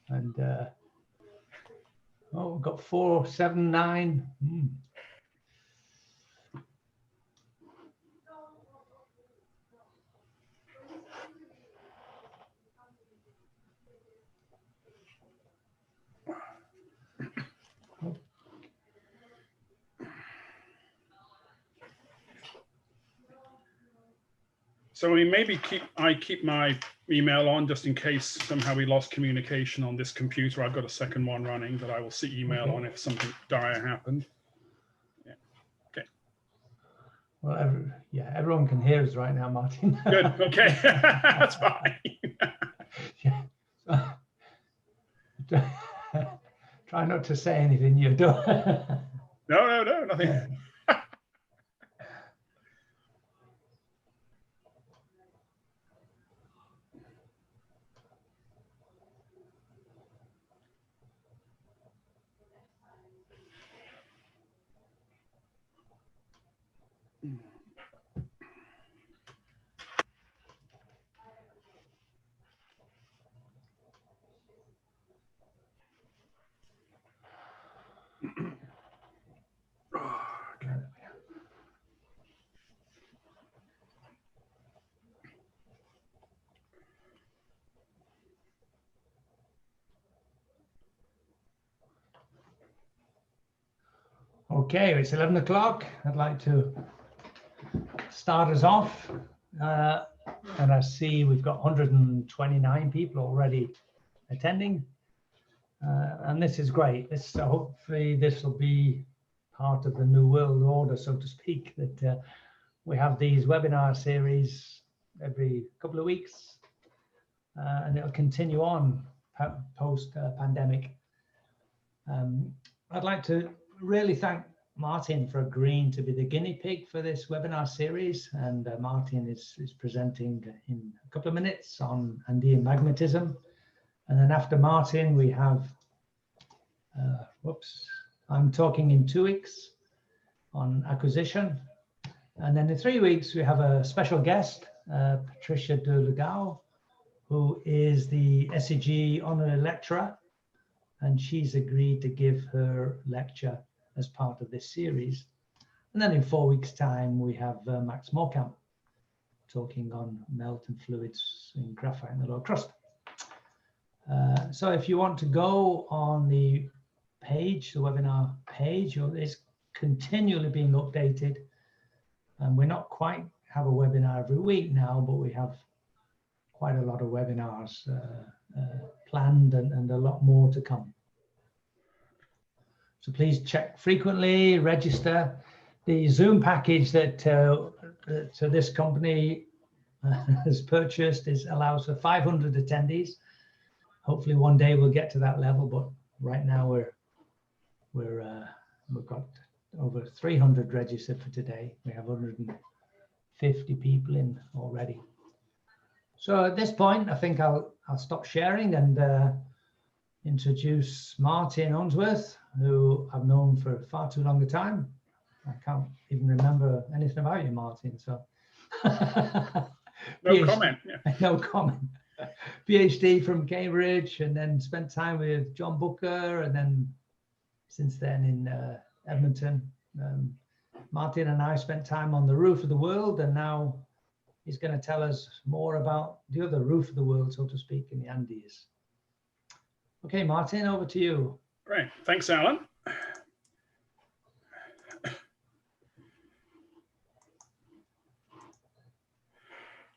And oh, we've got 479. So maybe I keep my email on just in case somehow we lost communication on this computer. I've got a second one running that I will see email on if something dire happened. Yeah. Okay. Well, yeah, everyone can hear us right now, Martyn. Good. Okay, that's fine. Yeah. Try not to say anything you don't. No, nothing. Yeah. Okay, it's 11 o'clock. I'd like to start us off. And I see we've got 129 people already attending. And this is great. Hopefully this will be part of the new world order, so to speak, that we have these webinar series every couple of weeks. And it'll continue on post-pandemic. I'd like to really thank Martyn for agreeing to be the guinea pig for this webinar series. And Martyn is presenting in a couple of minutes on Andean magmatism. And then after Martyn, we have, I'm talking in 2 weeks on acquisition. And then in 3 weeks, we have a special guest, Patricia de Legao, who is the SEG honorary lecturer. And she's agreed to give her lecture as part of this series. And then in 4 weeks' time, we have Max Morecamp talking on melting fluids in graphite in the lower crust. So if you want to go on the page, the webinar page, it's continually being updated. And we're not quite have a webinar every week now, but we have quite a lot of webinars planned and a lot more to come. So please check frequently, register. The Zoom package that so this company has purchased allows for 500 attendees. Hopefully one day we'll get to that level, but right now we've got over 300 registered for today. We have 150 people in already. So at this point, I think I'll stop sharing and introduce Martyn Unsworth, who I've known for far too long a time. I can't even remember anything about you, Martyn. So no comment. Yeah. No comment. PhD from Cambridge, and then spent time with John Booker, and then since then in Edmonton. Martyn and I spent time on the roof of the world, and now he's going to tell us more about the other roof of the world, so to speak, in the Andes. Okay, Martyn, over to you. Great, thanks, Alan.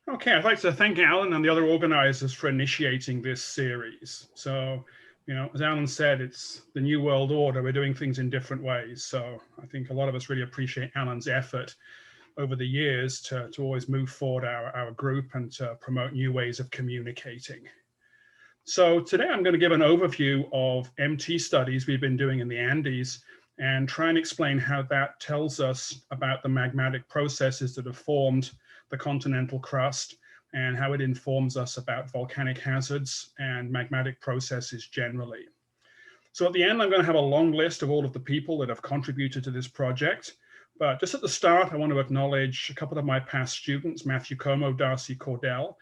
Okay, I'd like to thank Alan and the other organizers for initiating this series. So, you know, as Alan said, it's the new world order. We're doing things in different ways. So I think a lot of us really appreciate Alan's effort over the years to always move forward our group and to promote new ways of communicating. So today I'm going to give an overview of MT studies we've been doing in the Andes and try and explain how that tells us about the magmatic processes that have formed the continental crust and how it informs us about volcanic hazards and magmatic processes generally. So at the end, I'm going to have a long list of all of the people that have contributed to this project. But just at the start, I want to acknowledge a couple of my past students, Matthew Como, Darcy Cordell,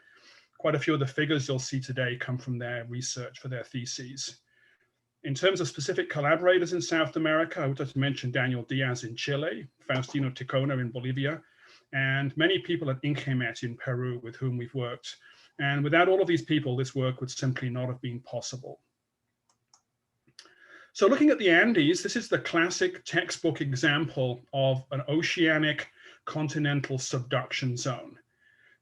Quite a few of the figures you'll see today come from their research for their theses. In terms of specific collaborators in South America, I would like to mention Daniel Diaz in Chile, Faustino Ticona in Bolivia, and many people at EMT in Peru with whom we've worked. And without all of these people, this work would simply not have been possible. So looking at the Andes, this is the classic textbook example of an oceanic continental subduction zone.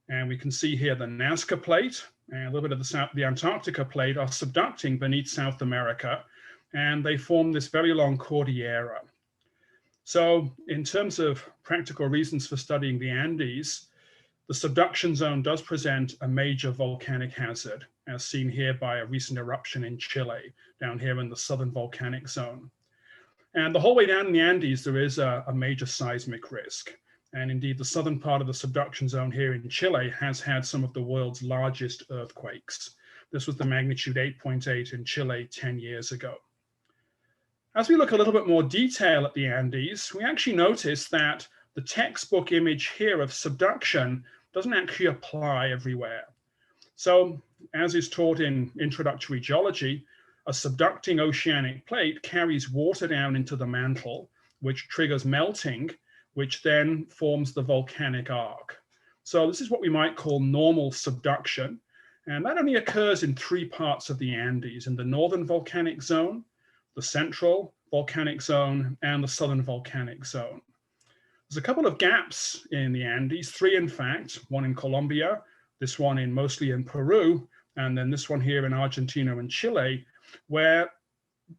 And we can see here the Nazca plate and a little bit of the Antarctica plate are subducting beneath South America, and they form this very long Cordillera. So in terms of practical reasons for studying the Andes, the subduction zone does present a major volcanic hazard, as seen here by a recent eruption in Chile, down here in the southern volcanic zone. And the whole way down in the Andes, there is a major seismic risk. And indeed, the southern part of the subduction zone here in Chile has had some of the world's largest earthquakes. This was the magnitude 8.8 in Chile 10 years ago. As we look a little bit more detail at the Andes, we actually notice that the textbook image here of subduction doesn't actually apply everywhere. So, as is taught in introductory geology, a subducting oceanic plate carries water down into the mantle, which triggers melting, which then forms the volcanic arc. So this is what we might call normal subduction. And that only occurs in 3 parts of the Andes: in the northern volcanic zone, the central volcanic zone, and the southern volcanic zone. There's a couple of gaps in the Andes, 3 in fact, one in Colombia, this one mostly in Peru, and then this one here in Argentina and Chile, where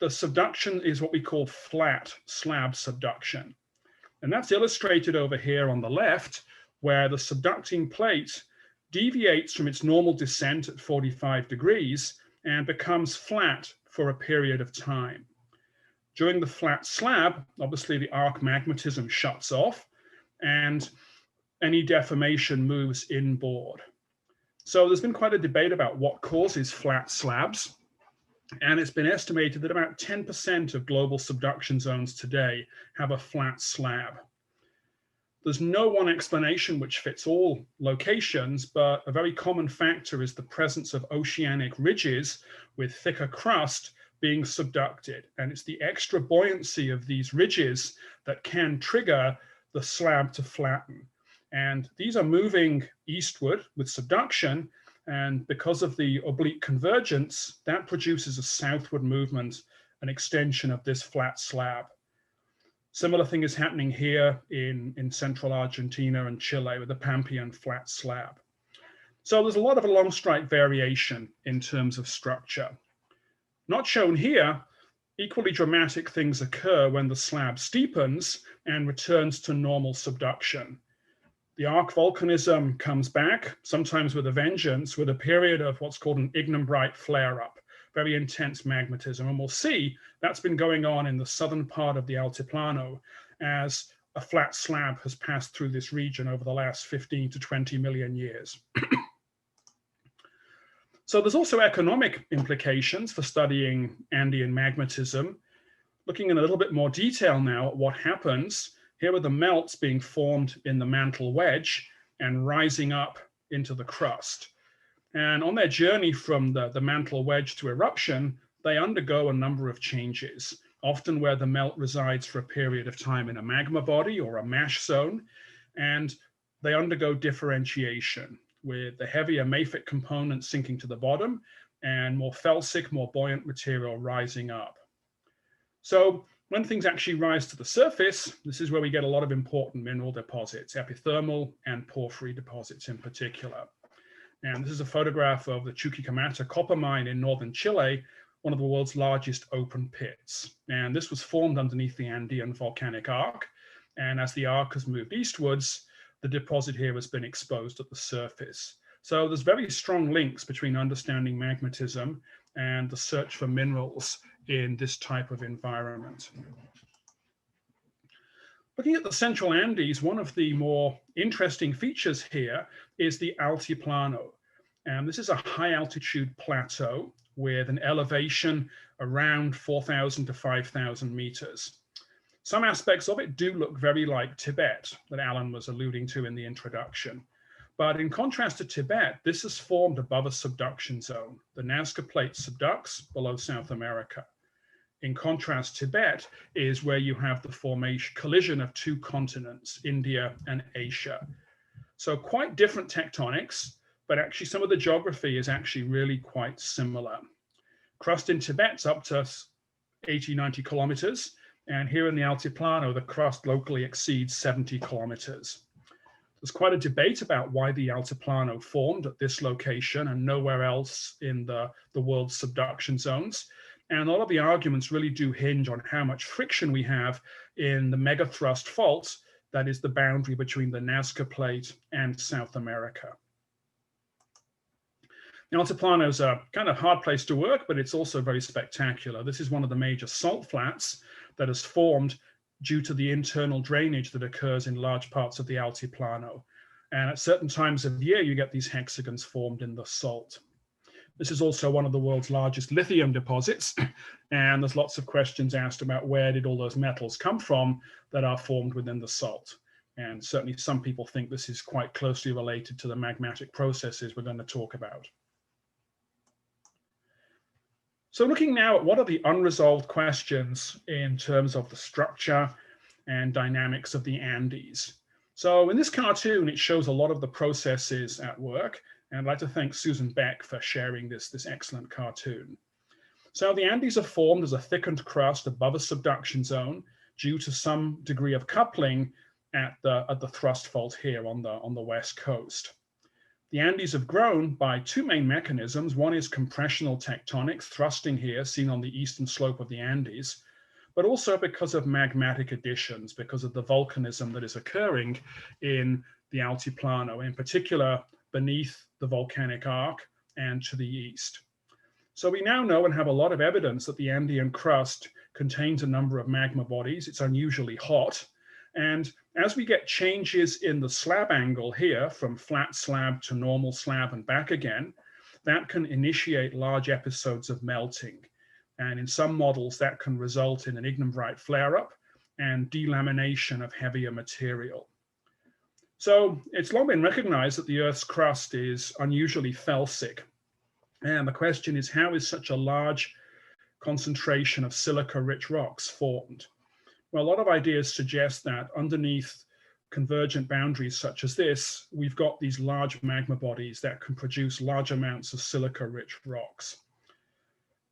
the subduction is what we call flat slab subduction. And that's illustrated over here on the left, where the subducting plate deviates from its normal descent at 45 degrees and becomes flat for a period of time. During the flat slab, obviously the arc magmatism shuts off and any deformation moves inboard. So there's been quite a debate about what causes flat slabs. And it's been estimated that about 10% of global subduction zones today have a flat slab. There's no one explanation which fits all locations, but a very common factor is the presence of oceanic ridges with thicker crust being subducted. And it's the extra buoyancy of these ridges that can trigger the slab to flatten. And these are moving eastward with subduction. And because of the oblique convergence, that produces a southward movement, an extension of this flat slab. Similar thing is happening here in central Argentina and Chile with the Pampean flat slab. So there's a lot of along strike variation in terms of structure. Not shown here, equally dramatic things occur when the slab steepens and returns to normal subduction. The arc volcanism comes back, sometimes with a vengeance, with a period of what's called an ignimbrite flare-up, very intense magmatism. And we'll see that's been going on in the southern part of the Altiplano as a flat slab has passed through this region over the last 15 to 20 million years. So there's also economic implications for studying Andean magmatism. Looking in a little bit more detail now at what happens. Here are the melts being formed in the mantle wedge and rising up into the crust. And on their journey from the mantle wedge to eruption, they undergo a number of changes, often where the melt resides for a period of time in a magma body or a mash zone, and they undergo differentiation, with the heavier mafic components sinking to the bottom and more felsic, more buoyant material rising up. So when things actually rise to the surface, this is where we get a lot of important mineral deposits, epithermal and porphyry deposits in particular. And this is a photograph of the Chuquicamata copper mine in northern Chile, one of the world's largest open pits. And this was formed underneath the Andean volcanic arc. And as the arc has moved eastwards, the deposit here has been exposed at the surface. So there's very strong links between understanding magmatism and the search for minerals in this type of environment. Looking at the central Andes, one of the more interesting features here is the Altiplano. And this is a high altitude plateau with an elevation around 4,000 to 5,000 meters. Some aspects of it do look very like Tibet that Alan was alluding to in the introduction. But in contrast to Tibet, this is formed above a subduction zone. The Nazca Plate subducts below South America. In contrast, Tibet is where you have the formation collision of two continents, India and Asia. So quite different tectonics, but actually some of the geography is actually really quite similar. Crust in Tibet's up to 80, 90 kilometers. And here in the Altiplano, the crust locally exceeds 70 kilometers. There's quite a debate about why the Altiplano formed at this location and nowhere else in the world's subduction zones. And a lot of the arguments really do hinge on how much friction we have in the megathrust fault, that is the boundary between the Nazca Plate and South America. The Altiplano is a kind of hard place to work, but it's also very spectacular. This is one of the major salt flats that has formed due to the internal drainage that occurs in large parts of the Altiplano. And at certain times of year, you get these hexagons formed in the salt. This is also one of the world's largest lithium deposits. And there's lots of questions asked about where did all those metals come from that are formed within the salt. And certainly some people think this is quite closely related to the magmatic processes we're going to talk about. So looking now at what are the unresolved questions in terms of the structure and dynamics of the Andes. So in this cartoon, it shows a lot of the processes at work. And I'd like to thank Susan Beck for sharing this excellent cartoon. So the Andes are formed as a thickened crust above a subduction zone due to some degree of coupling at the thrust fault here on the west coast. The Andes have grown by two main mechanisms. One is compressional tectonics, thrusting here, seen on the eastern slope of the Andes, but also because of magmatic additions, because of the volcanism that is occurring in the Altiplano, in particular beneath the volcanic arc and to the east. So we now know and have a lot of evidence that the Andean crust contains a number of magma bodies. It's unusually hot. And as we get changes in the slab angle here from flat slab to normal slab and back again, that can initiate large episodes of melting. And in some models, that can result in an ignimbrite flare-up and delamination of heavier material. So it's long been recognized that the Earth's crust is unusually felsic. And the question is, how is such a large concentration of silica-rich rocks formed? Well, a lot of ideas suggest that underneath convergent boundaries such as this, we've got these large magma bodies that can produce large amounts of silica-rich rocks.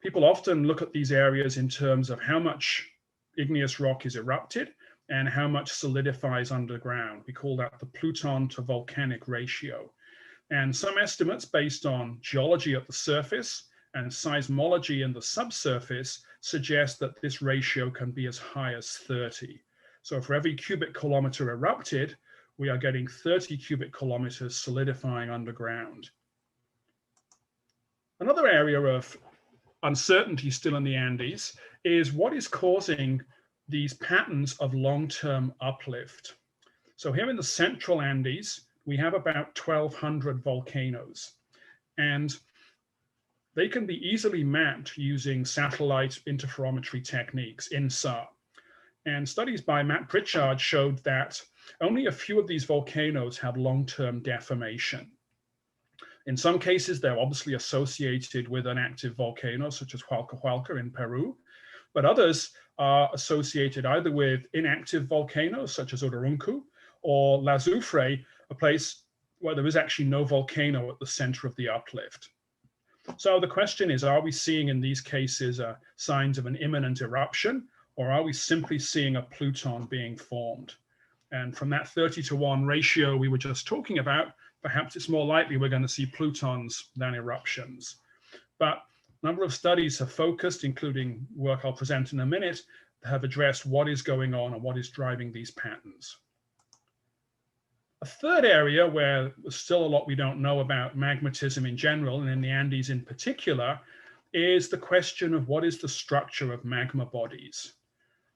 People often look at these areas in terms of how much igneous rock is erupted and how much solidifies underground. We call that the pluton to volcanic ratio. And some estimates based on geology at the surface and seismology in the subsurface suggest that this ratio can be as high as 30. So for every cubic kilometer erupted, we are getting 30 cubic kilometers solidifying underground. Another area of uncertainty still in the Andes is what is causing these patterns of long-term uplift. So here in the central Andes, we have about 1,200 volcanoes, and they can be easily mapped using satellite interferometry techniques, INSAR. And studies by Matt Pritchard showed that only a few of these volcanoes have long-term deformation. In some cases, they're obviously associated with an active volcano, such as Hualca in Peru, but others are associated either with inactive volcanoes, such as Uturuncu, or La Azufre, a place where there is actually no volcano at the center of the uplift. So the question is, are we seeing in these cases signs of an imminent eruption, or are we simply seeing a pluton being formed? And from that 30-to-1 ratio we were just talking about, perhaps it's more likely we're going to see plutons than eruptions. But a number of studies have focused, including work I'll present in a minute, have addressed what is going on and what is driving these patterns. A third area where there's still a lot we don't know about magmatism in general, and in the Andes in particular, is the question of what is the structure of magma bodies.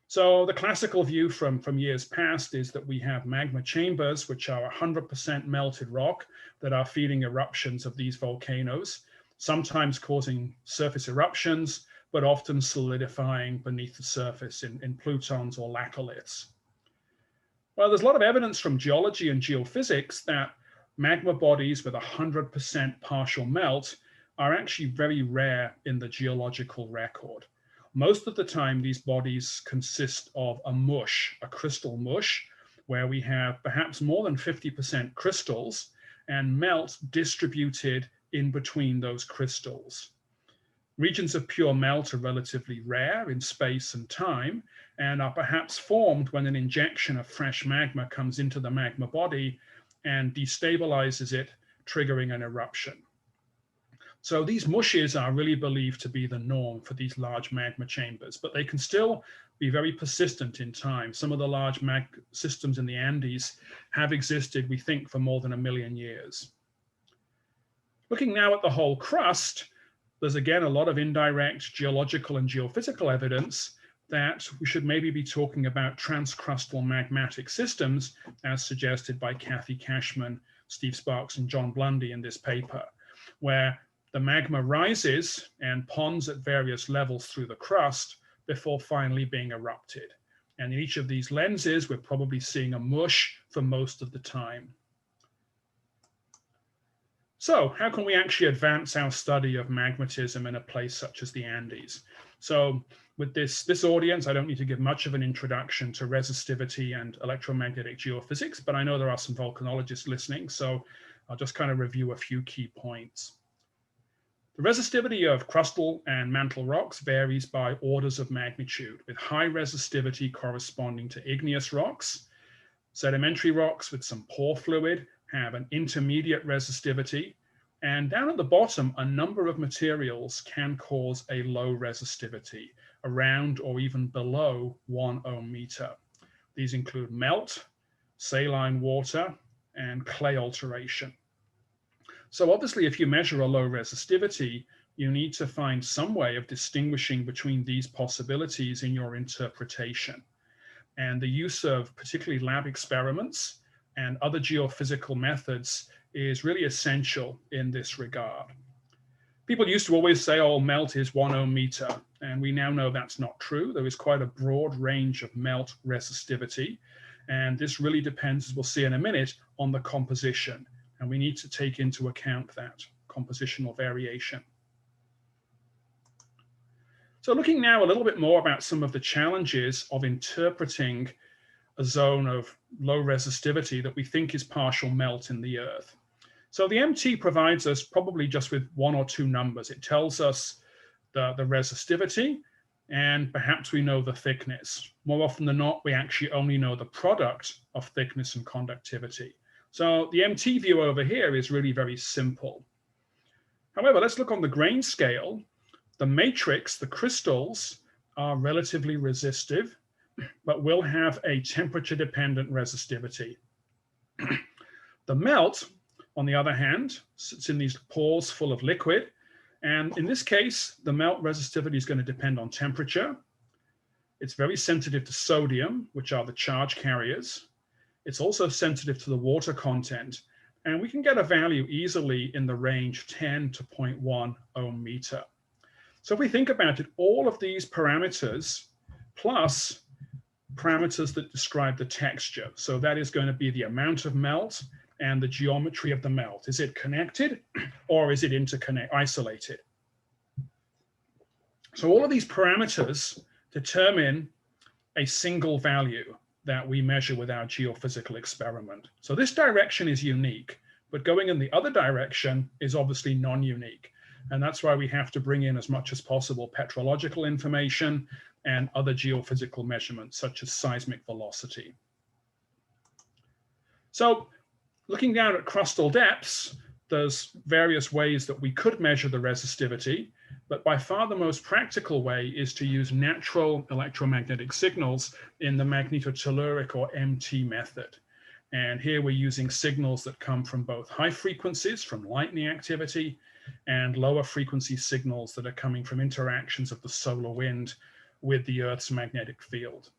So the classical view from years past is that we have magma chambers, which are 100% melted rock that are feeding eruptions of these volcanoes, sometimes causing surface eruptions, but often solidifying beneath the surface in plutons or laccoliths. Well, there's a lot of evidence from geology and geophysics that magma bodies with 100% partial melt are actually very rare in the geological record. Most of the time, these bodies consist of a mush, a crystal mush, where we have perhaps more than 50% crystals and melt distributed in between those crystals. Regions of pure melt are relatively rare in space and time and are perhaps formed when an injection of fresh magma comes into the magma body and destabilizes it, triggering an eruption. So these mushes are really believed to be the norm for these large magma chambers, but they can still be very persistent in time. Some of the large systems in the Andes have existed, we think, for more than 1 million years. Looking now at the whole crust, there's again a lot of indirect geological and geophysical evidence that we should maybe be talking about transcrustal magmatic systems, as suggested by Kathy Cashman, Steve Sparks, and John Blundy in this paper, where the magma rises and ponds at various levels through the crust before finally being erupted. And in each of these lenses, we're probably seeing a mush for most of the time. So how can we actually advance our study of magmatism in a place such as the Andes? So with this audience, I don't need to give much of an introduction to resistivity and electromagnetic geophysics, but I know there are some volcanologists listening, so I'll just kind of review a few key points. The resistivity of crustal and mantle rocks varies by orders of magnitude, with high resistivity corresponding to igneous rocks. Sedimentary rocks with some pore fluid have an intermediate resistivity, and down at the bottom, a number of materials can cause a low resistivity, around or even below 1 ohm meter. These include melt, saline water, and clay alteration. So obviously, if you measure a low resistivity, you need to find some way of distinguishing between these possibilities in your interpretation. And the use of particularly lab experiments and other geophysical methods is really essential in this regard. People used to always say, oh, melt is 1 ohm meter, and we now know that's not true. There is quite a broad range of melt resistivity, and this really depends, as we'll see in a minute, on the composition, and we need to take into account that compositional variation. So looking now a little bit more about some of the challenges of interpreting a zone of low resistivity that we think is partial melt in the Earth. So the MT provides us probably just with 1 or 2 numbers. It tells us the resistivity, and perhaps we know the thickness. More often than not, we actually only know the product of thickness and conductivity. So the MT view over here is really very simple. However, let's look on the grain scale. The matrix, the crystals, are relatively resistive, but will have a temperature-dependent resistivity. The melt, on the other hand, sits in these pores full of liquid, and in this case, the melt resistivity is going to depend on temperature. It's very sensitive to sodium, which are the charge carriers. It's also sensitive to the water content, and we can get a value easily in the range 10 to 0.1 ohm meter. So if we think about it, all of these parameters plus parameters that describe the texture. So that is going to be the amount of melt and the geometry of the melt. Is it connected or is it isolated? So all of these parameters determine a single value that we measure with our geophysical experiment. So this direction is unique, but going in the other direction is obviously non-unique. And that's why we have to bring in as much as possible petrological information and other geophysical measurements, such as seismic velocity. So looking down at crustal depths, there's various ways that we could measure the resistivity, but by far the most practical way is to use natural electromagnetic signals in the magnetotelluric or MT method. And here we're using signals that come from both high frequencies from lightning activity and lower frequency signals that are coming from interactions of the solar wind with the Earth's magnetic field.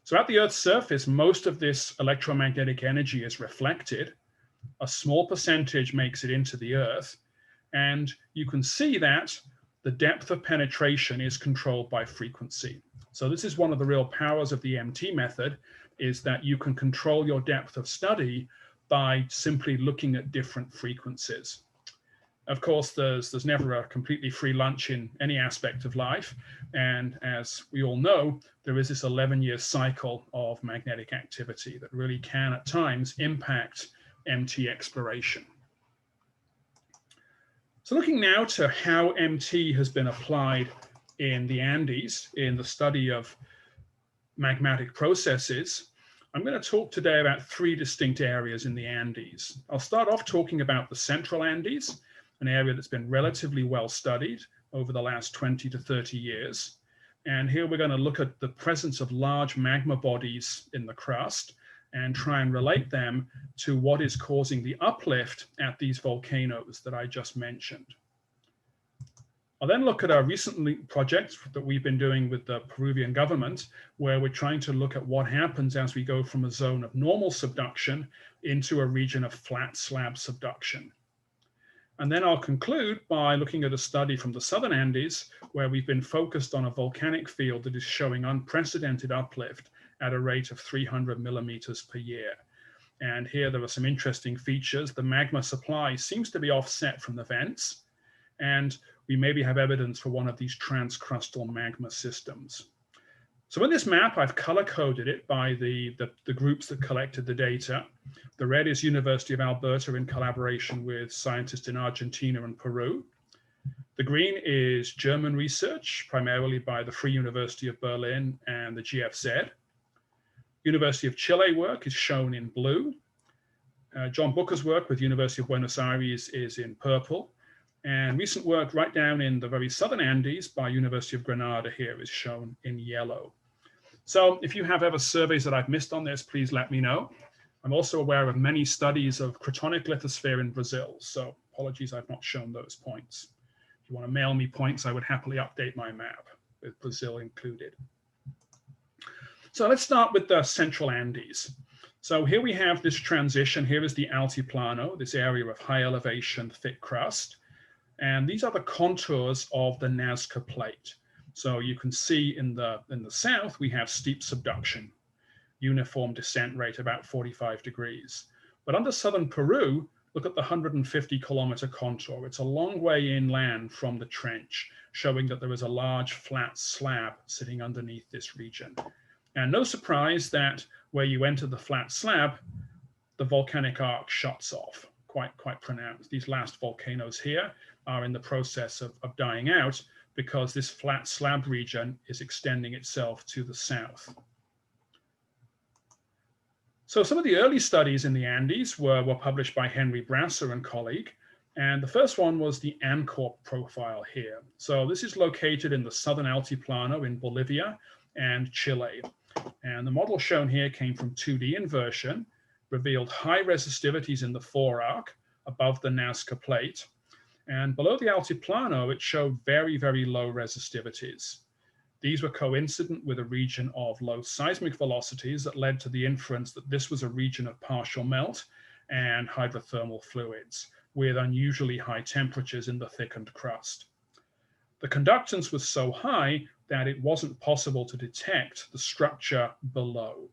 So at the Earth's surface, most of this electromagnetic energy is reflected. A small percentage makes it into the Earth, and you can see that the depth of penetration is controlled by frequency. So this is one of the real powers of the MT method, is that you can control your depth of study by simply looking at different frequencies. Of course, there's never a completely free lunch in any aspect of life. And as we all know, there is this 11-year cycle of magnetic activity that really can at times impact MT exploration. So looking now to how MT has been applied in the Andes in the study of magmatic processes, I'm going to talk today about 3 distinct areas in the Andes. I'll start off talking about the Central Andes, an area that's been relatively well studied over the last 20 to 30 years. And here we're going to look at the presence of large magma bodies in the crust and try and relate them to what is causing the uplift at these volcanoes that I just mentioned. I'll then look at a recent project that we've been doing with the Peruvian government, where we're trying to look at what happens as we go from a zone of normal subduction into a region of flat slab subduction. And then I'll conclude by looking at a study from the Southern Andes, where we've been focused on a volcanic field that is showing unprecedented uplift at a rate of 300 millimeters per year. And here there are some interesting features. The magma supply seems to be offset from the vents, and we maybe have evidence for one of these transcrustal magma systems. So in this map, I've color-coded it by the groups that collected the data. The red is University of Alberta in collaboration with scientists in Argentina and Peru. The green is German research, primarily by the Free University of Berlin and the GFZ. University of Chile work is shown in blue. John Booker's work with University of Buenos Aires is in purple. And recent work right down in the very southern Andes by University of Granada here is shown in yellow. So if you have ever surveys that I've missed on this, please let me know. I'm also aware of many studies of cratonic lithosphere in Brazil, so apologies I've not shown those points. If you want to mail me points, I would happily update my map with Brazil included. So let's start with the Central Andes. So here we have this transition. Here is the Altiplano, this area of high elevation, thick crust. And these are the contours of the Nazca Plate. So you can see in the south, we have steep subduction, uniform descent rate about 45 degrees. But under southern Peru, look at the 150-kilometer contour. It's a long way inland from the trench, showing that there is a large flat slab sitting underneath this region. And no surprise that where you enter the flat slab, the volcanic arc shuts off, quite pronounced. These last volcanoes here are in the process of dying out because this flat slab region is extending itself to the south. So some of the early studies in the Andes were published by Henry Brasser and colleague. And the first one was the ANCORP profile here. So this is located in the southern Altiplano in Bolivia and Chile. And the model shown here came from 2D inversion, revealed high resistivities in the forearc above the Nazca Plate. And below the Altiplano, it showed very, very low resistivities. These were coincident with a region of low seismic velocities that led to the inference that this was a region of partial melt and hydrothermal fluids with unusually high temperatures in the thickened crust. The conductance was so high that it wasn't possible to detect the structure below.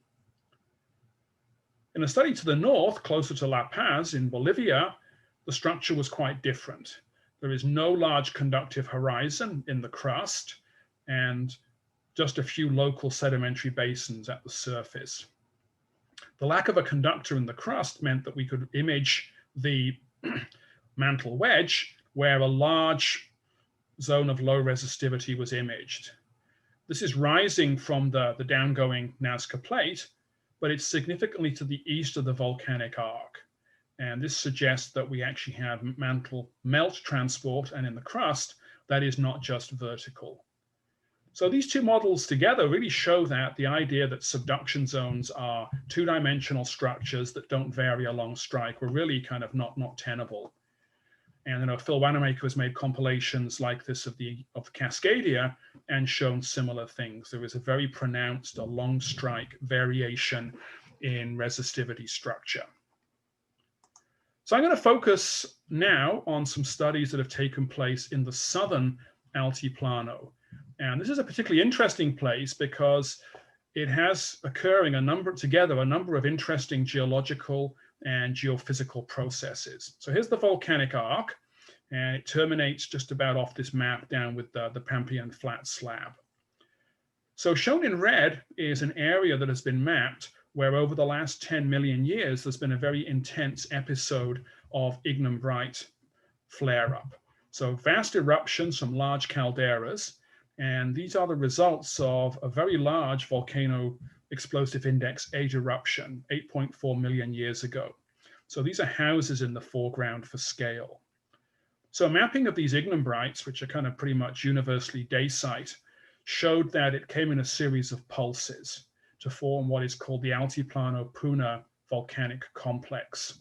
In a study to the north, closer to La Paz in Bolivia, the structure was quite different. There is no large conductive horizon in the crust and just a few local sedimentary basins at the surface. The lack of a conductor in the crust meant that we could image the mantle wedge where a large zone of low resistivity was imaged. This is rising from the downgoing Nazca Plate, but it's significantly to the east of the volcanic arc. And this suggests that we actually have mantle melt transport, and in the crust, that is not just vertical. So these two models together really show that the idea that subduction zones are two-dimensional structures that don't vary along strike were really kind of not tenable. And Phil Wanamaker has made compilations like this of Cascadia and shown similar things. There is a very pronounced along strike variation in resistivity structure. So I'm going to focus now on some studies that have taken place in the southern Altiplano. And this is a particularly interesting place because it has occurring a number of interesting geological, and geophysical processes. So here's the volcanic arc, and it terminates just about off this map down with the Pampean flat slab. So shown in red is an area that has been mapped where over the last 10 million years, there's been a very intense episode of ignimbrite flare-up. So vast eruptions from large calderas, and these are the results of a very large volcano explosive index age eruption 8.4 million years ago. So these are houses in the foreground for scale. So mapping of these ignimbrites, which are kind of pretty much universally dacite, showed that it came in a series of pulses to form what is called the Altiplano Puna volcanic complex.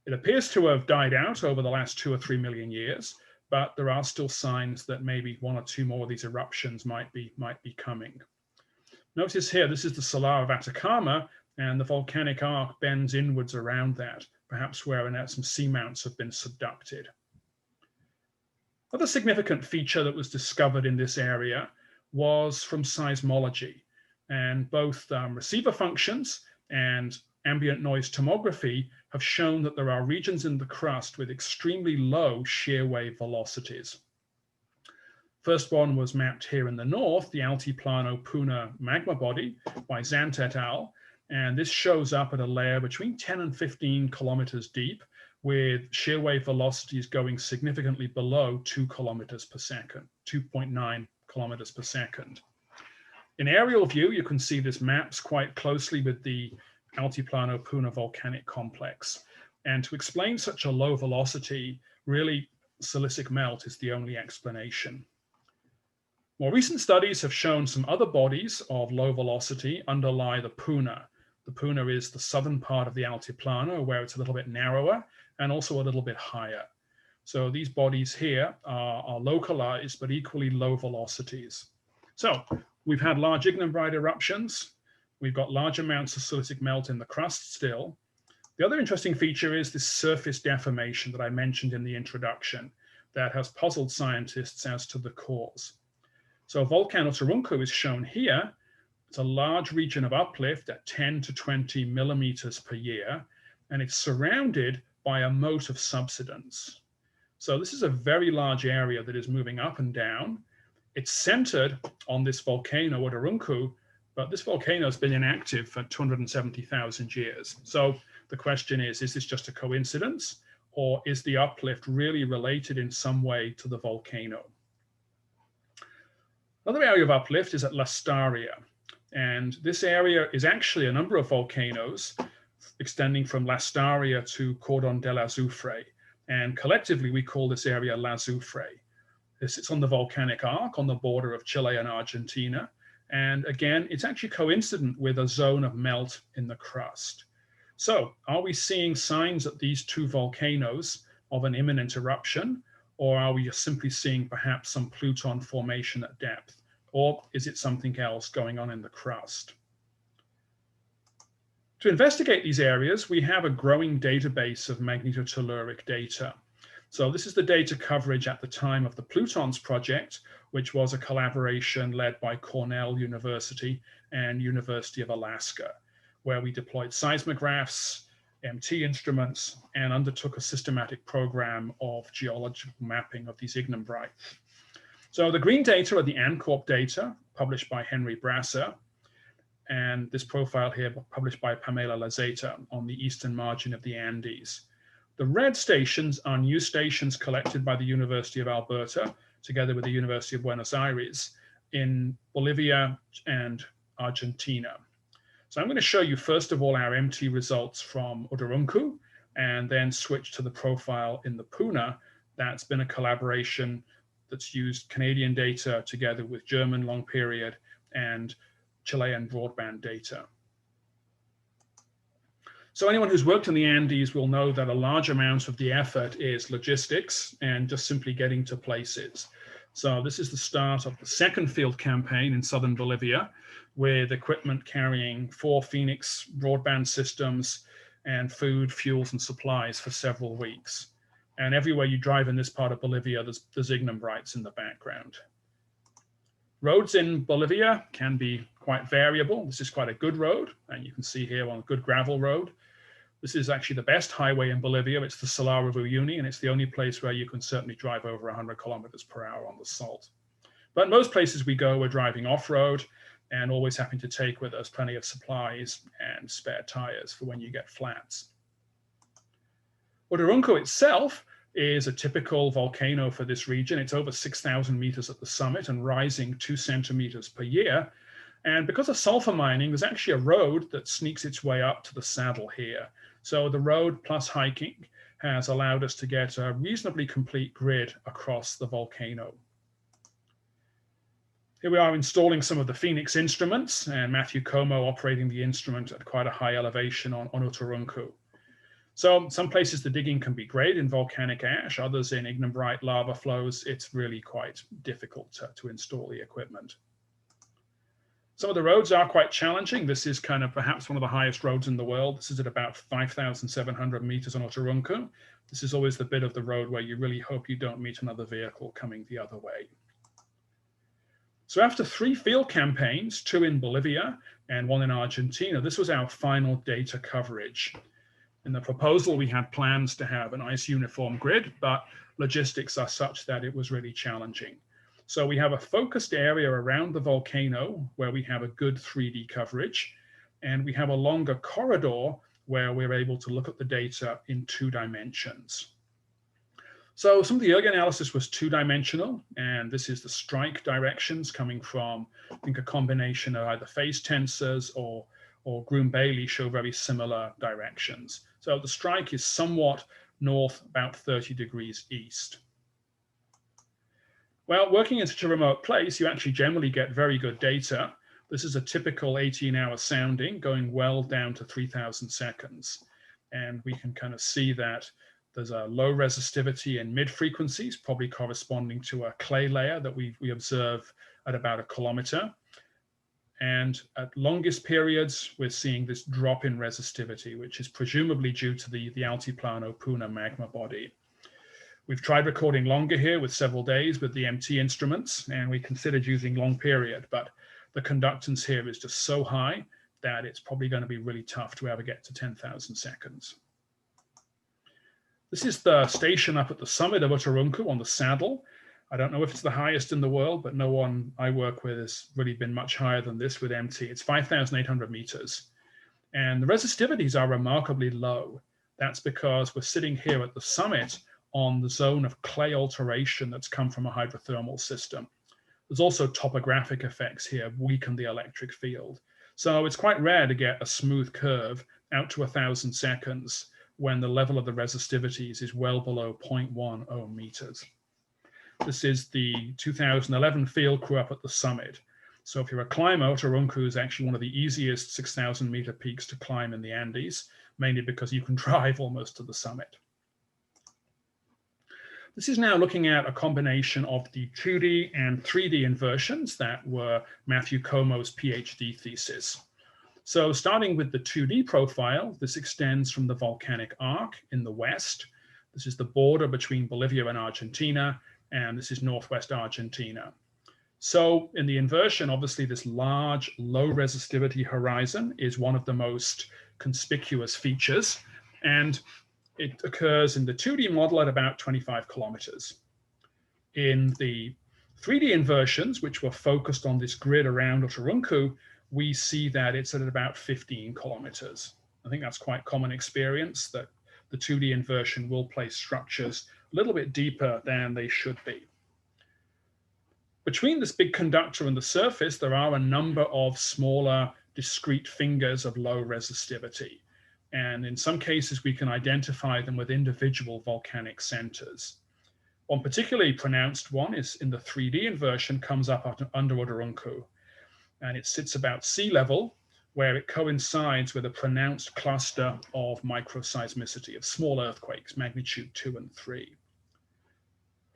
It appears to have died out over the last 2 or 3 million years, but there are still signs that maybe 1 or 2 more of these eruptions might be coming. Notice here, this is the Salar of Atacama, and the volcanic arc bends inwards around that, perhaps where some seamounts have been subducted. Another significant feature that was discovered in this area was from seismology, and both receiver functions and ambient noise tomography have shown that there are regions in the crust with extremely low shear wave velocities. First one was mapped here in the north, the Altiplano Puna magma body by Zant et al. And this shows up at a layer between 10 and 15 kilometers deep, with shear wave velocities going significantly below 2 kilometers per second, 2.9 kilometers per second. In aerial view, you can see this maps quite closely with the Altiplano Puna volcanic complex. And to explain such a low velocity, really silicic melt is the only explanation. More recent studies have shown some other bodies of low velocity underlie the Puna. The Puna is the southern part of the Altiplano, where it's a little bit narrower and also a little bit higher. So these bodies here are localized, but equally low velocities. So we've had large ignimbrite eruptions. We've got large amounts of silicic melt in the crust still. The other interesting feature is this surface deformation that I mentioned in the introduction that has puzzled scientists as to the cause. So volcano Uturuncu is shown here. It's a large region of uplift at 10 to 20 millimeters per year, and it's surrounded by a moat of subsidence. So this is a very large area that is moving up and down. It's centered on this volcano Uturuncu, but this volcano has been inactive for 270,000 years. So the question is this just a coincidence, or is the uplift really related in some way to the volcano? Another area of uplift is at Lastaria. And this area is actually a number of volcanoes extending from Lastaria to Cordon del Azufre. And collectively, we call this area Lazufre. This sits on the volcanic arc on the border of Chile and Argentina. And again, it's actually coincident with a zone of melt in the crust. So are we seeing signs at these 2 volcanoes of an imminent eruption, or are we just simply seeing perhaps some pluton formation at depth? Or is it something else going on in the crust? To investigate these areas, we have a growing database of magnetotelluric data. So this is the data coverage at the time of the PLUTONS project, which was a collaboration led by Cornell University and University of Alaska, where we deployed seismographs, MT instruments, and undertook a systematic program of geological mapping of these ignimbrites. So the green data are the ANCORP data published by Henry Brasser, and this profile here published by Pamela Lazeta on the eastern margin of the Andes. The red stations are new stations collected by the University of Alberta, together with the University of Buenos Aires, in Bolivia and Argentina. So I'm going to show you first of all our MT results from Uturuncu, and then switch to the profile in the Puna. That's been a collaboration that's used Canadian data together with German long period and Chilean broadband data. So anyone who's worked in the Andes will know that a large amount of the effort is logistics and just simply getting to places. So this is the start of the second field campaign in southern Bolivia, with equipment carrying 4 Phoenix broadband systems and food, fuels, and supplies for several weeks. And everywhere you drive in this part of Bolivia, there's ignimbrites in the background. Roads in Bolivia can be quite variable. This is quite a good road, and you can see here on a good gravel road. This is actually the best highway in Bolivia. It's the Salar of Uyuni, and it's the only place where you can certainly drive over 100 kilometers per hour on the salt. But most places we go, we're driving off-road and always having to take with us plenty of supplies and spare tires for when you get flats. Uturuncu itself is a typical volcano for this region. It's over 6,000 meters at the summit and rising 2 centimeters per year. And because of sulfur mining, there's actually a road that sneaks its way up to the saddle here. So the road plus hiking has allowed us to get a reasonably complete grid across the volcano. Here we are installing some of the Phoenix instruments, and Matthew Como operating the instrument at quite a high elevation on Uturuncu. So some places the digging can be great in volcanic ash, others in ignimbrite lava flows. It's really quite difficult to install the equipment. Some of the roads are quite challenging. This is kind of perhaps one of the highest roads in the world. This is at about 5,700 meters on Uturuncu. This is always the bit of the road where you really hope you don't meet another vehicle coming the other way. So after 3 field campaigns, 2 in Bolivia and 1 in Argentina, this was our final data coverage. In the proposal, we had plans to have a nice uniform grid, but logistics are such that it was really challenging. So we have a focused area around the volcano where we have a good 3D coverage, and we have a longer corridor where we're able to look at the data in 2 dimensions. So some of the early analysis was 2-dimensional, and this is the strike directions coming from, I think, a combination of either phase tensors or Groom-Bailey show very similar directions. So the strike is somewhat north, about 30 degrees east. Well, working in such a remote place, you actually generally get very good data. This is a typical 18-hour sounding going well down to 3,000 seconds. And we can kind of see that there's a low resistivity in mid-frequencies, probably corresponding to a clay layer that we observe at about 1 kilometer. And at longest periods, we're seeing this drop in resistivity, which is presumably due to the Altiplano Puna magma body. We've tried recording longer here with several days with the MT instruments, and we considered using long period, but the conductance here is just so high that it's probably going to be really tough to ever get to 10,000 seconds. This is the station up at the summit of Uturuncu on the saddle. I don't know if it's the highest in the world, but no one I work with has really been much higher than this with MT. It's 5,800 meters. And the resistivities are remarkably low. That's because we're sitting here at the summit on the zone of clay alteration that's come from a hydrothermal system. There's also topographic effects here, weaken the electric field. So it's quite rare to get a smooth curve out to 1,000 seconds when the level of the resistivities is well below 0.10 meters. This is the 2011 field crew up at the summit. So if you're a climber, Uturuncu is actually one of the easiest 6,000 meter peaks to climb in the Andes, mainly because you can drive almost to the summit. This is now looking at a combination of the 2D and 3D inversions that were Matthew Como's PhD thesis. So starting with the 2D profile, this extends from the volcanic arc in the west. This is the border between Bolivia and Argentina, and this is northwest Argentina. So in the inversion, obviously this large low resistivity horizon is one of the most conspicuous features, and it occurs in the 2D model at about 25 kilometers. In the 3D inversions, which were focused on this grid around Uturuncu, we see that it's at about 15 kilometers. I think that's quite common experience, that the 2D inversion will place structures a little bit deeper than they should be. Between this big conductor and the surface, there are a number of smaller, discrete fingers of low resistivity. And in some cases, we can identify them with individual volcanic centers. One particularly pronounced one is in the 3D inversion, comes up under Uturuncu. And it sits about sea level, where it coincides with a pronounced cluster of microseismicity, of small earthquakes, magnitude 2 and 3.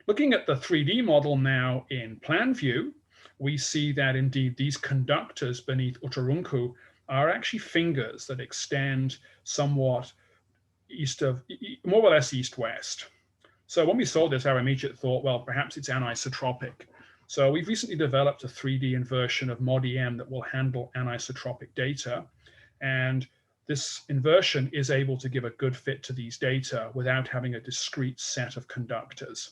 Looking at the 3D model now in plan view, we see that indeed these conductors beneath Uturuncu are actually fingers that extend somewhat more or less east-west. So when we saw this, our immediate thought, well, perhaps it's anisotropic. So we've recently developed a 3D inversion of ModEM that will handle anisotropic data. And this inversion is able to give a good fit to these data without having a discrete set of conductors.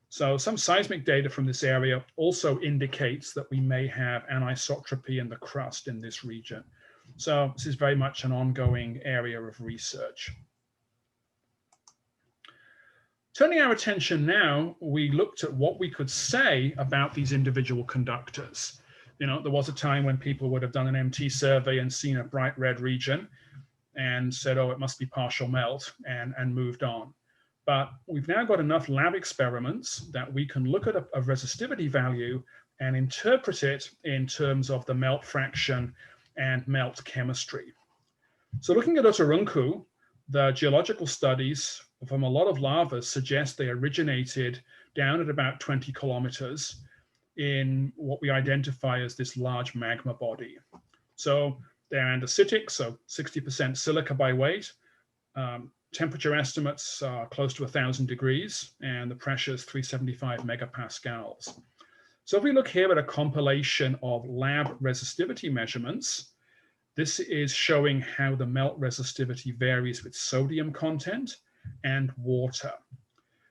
So some seismic data from this area also indicates that we may have anisotropy in the crust in this region. So this is very much an ongoing area of research. Turning our attention now, we looked at what we could say about these individual conductors. You know, there was a time when people would have done an MT survey and seen a bright red region and said, oh, it must be partial melt, and moved on. But we've now got enough lab experiments that we can look at a resistivity value and interpret it in terms of the melt fraction and melt chemistry. So looking at Uturuncu, the geological studies from a lot of lavas suggest they originated down at about 20 kilometers in what we identify as this large magma body. So they're andesitic, so 60% silica by weight. Temperature estimates are close to 1,000 degrees, and the pressure is 375 megapascals. So if we look here at a compilation of lab resistivity measurements, this is showing how the melt resistivity varies with sodium content and water.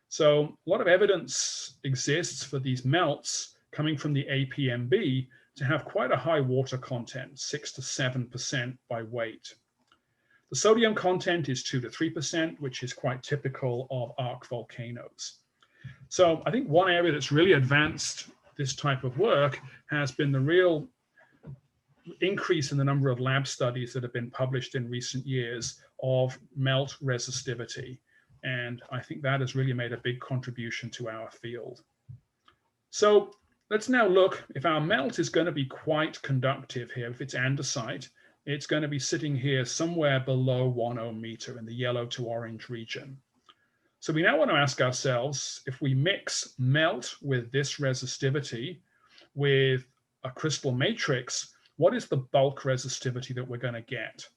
So a lot of evidence exists for these melts coming from the APMB to have quite a high water content, 6 to 7% by weight. The sodium content is 2 to 3%, which is quite typical of arc volcanoes. So I think one area that's really advanced this type of work has been the real increase in the number of lab studies that have been published in recent years of melt resistivity. And I think that has really made a big contribution to our field. So let's now look, if our melt is going to be quite conductive here, if it's andesite, it's going to be sitting here somewhere below 1 ohm meter in the yellow to orange region. So we now want to ask ourselves, if we mix melt with this resistivity with a crystal matrix, what is the bulk resistivity that we're going to get?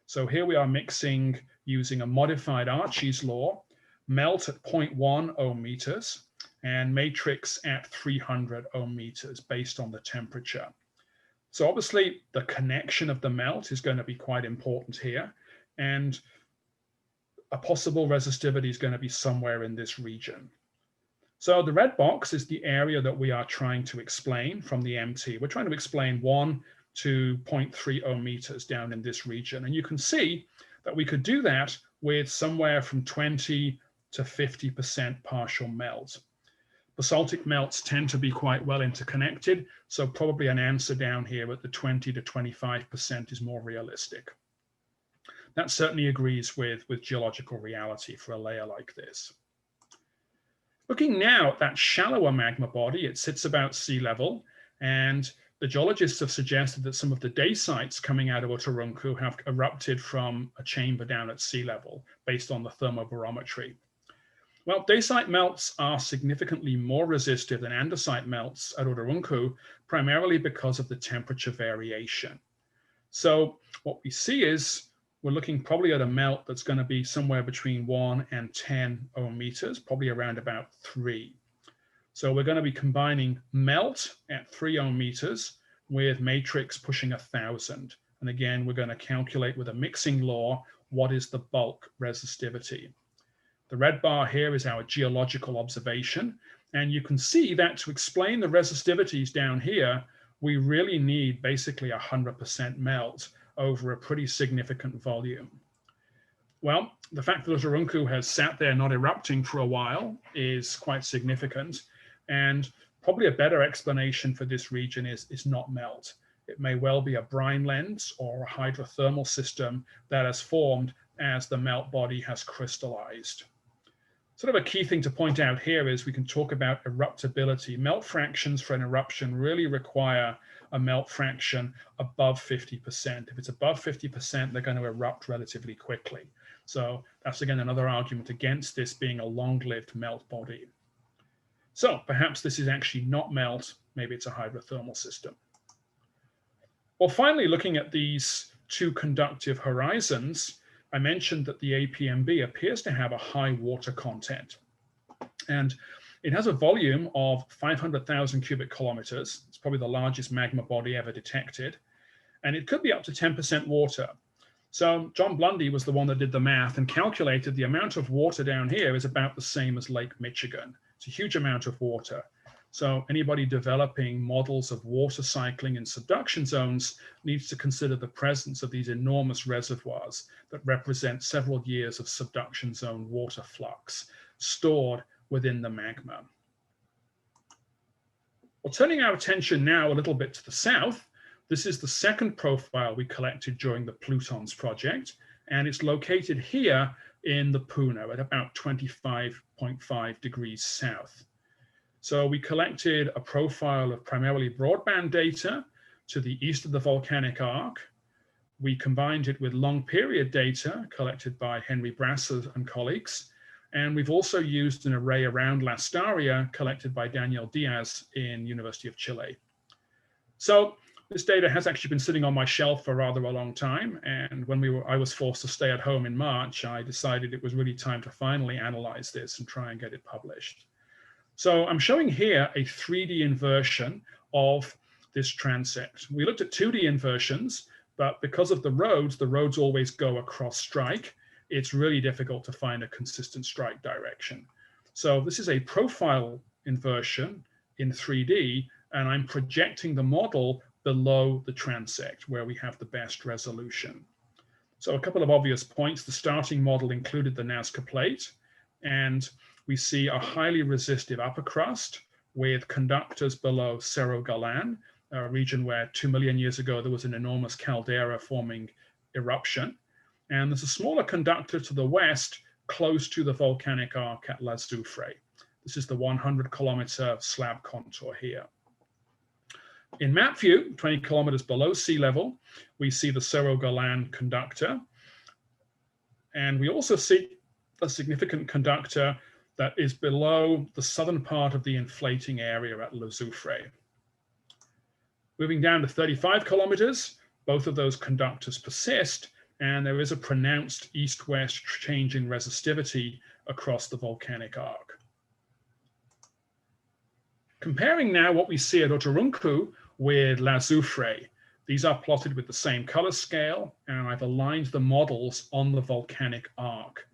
So here we are mixing using a modified Archie's law, melt at 0.1 ohm meters and matrix at 300 ohm meters based on the temperature. So obviously the connection of the melt is going to be quite important here, and a possible resistivity is going to be somewhere in this region. So the red box is the area that we are trying to explain from the MT. We're trying to explain 1 to 0.3 ohm meters down in this region. And you can see that we could do that with somewhere from 20 to 50% partial melt. Basaltic melts tend to be quite well interconnected, so probably an answer down here at the 20 to 25% is more realistic. That certainly agrees with geological reality for a layer like this. Looking now at that shallower magma body, it sits about sea level, and the geologists have suggested that some of the dacite coming out of Uturuncu have erupted from a chamber down at sea level based on the thermobarometry. Well, dacite melts are significantly more resistive than andesite melts at Uturuncu, primarily because of the temperature variation. So what we see is we're looking probably at a melt that's going to be somewhere between 1 and 10 ohm meters, probably around about 3. So we're going to be combining melt at 3 ohm meters with matrix pushing 1,000. And again, we're going to calculate with a mixing law, what is the bulk resistivity. The red bar here is our geological observation. And you can see that to explain the resistivities down here, we really need basically 100% melt over a pretty significant volume. Well, the fact that Uturuncu has sat there not erupting for a while is quite significant. And probably a better explanation for this region is not melt. It may well be a brine lens or a hydrothermal system that has formed as the melt body has crystallized. Sort of a key thing to point out here is we can talk about eruptibility. Melt fractions for an eruption really require a melt fraction above 50%. If it's above 50%, they're going to erupt relatively quickly. So that's again another argument against this being a long-lived melt body. So perhaps this is actually not melt, maybe it's a hydrothermal system. Well, finally, looking at these two conductive horizons, I mentioned that the APMB appears to have a high water content, and it has a volume of 500,000 cubic kilometers. It's probably the largest magma body ever detected, and it could be up to 10% water. So John Blundy was the one that did the math and calculated the amount of water down here is about the same as Lake Michigan. It's a huge amount of water. So anybody developing models of water cycling in subduction zones needs to consider the presence of these enormous reservoirs that represent several years of subduction zone water flux stored within the magma. Well, turning our attention now a little bit to the south, this is the second profile we collected during the PLUTONS project, and it's located here in the Puna at about 25.5 degrees south. So we collected a profile of primarily broadband data to the east of the volcanic arc. We combined it with long period data collected by Henry Brasser and colleagues. And we've also used an array around La Staria collected by Daniel Diaz in University of Chile. So this data has actually been sitting on my shelf for rather a long time. And when I was forced to stay at home in March, I decided it was really time to finally analyze this and try and get it published. So I'm showing here a 3D inversion of this transect. We looked at 2D inversions, but because of the roads always go across strike. It's really difficult to find a consistent strike direction. So this is a profile inversion in 3D, and I'm projecting the model below the transect where we have the best resolution. So a couple of obvious points. The starting model included the Nazca plate, and we see a highly resistive upper crust with conductors below Cerro Galan, a region where 2 million years ago there was an enormous caldera forming eruption. And there's a smaller conductor to the west close to the volcanic arc at La Soufre. This is the 100-kilometer slab contour here. In map view, 20 kilometers below sea level, we see the Cerro Galan conductor. And we also see a significant conductor that is below the southern part of the inflating area at La Soufre. Moving down to 35 kilometers, both of those conductors persist, and there is a pronounced east-west change in resistivity across the volcanic arc. Comparing now what we see at Uturuncu with La Soufre, these are plotted with the same color scale, and I've aligned the models on the volcanic arc.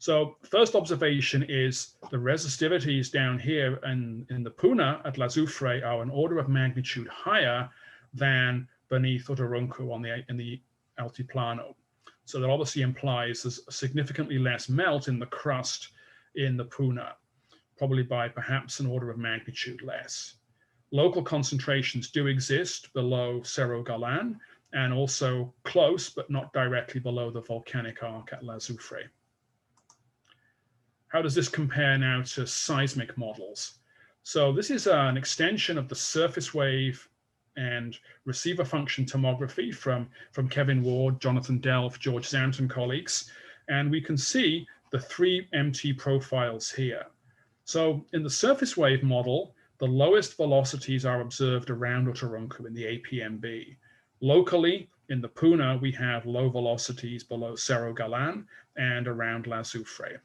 So first observation is the resistivities down here in the Puna at La Soufre are an order of magnitude higher than beneath Uturuncu in the Altiplano. So that obviously implies there's significantly less melt in the crust in the Puna, probably by perhaps an order of magnitude less. Local concentrations do exist below Cerro Galan and also close, but not directly below the volcanic arc at La Soufre. How does this compare now to seismic models? So this is an extension of the surface wave and receiver function tomography from Kevin Ward, Jonathan Delf, George Zanton colleagues. And we can see the 3 MT profiles here. So in the surface wave model, the lowest velocities are observed around Uturuncu in the APMB. Locally, in the Puna, we have low velocities below Cerro Galan and around La Soufre.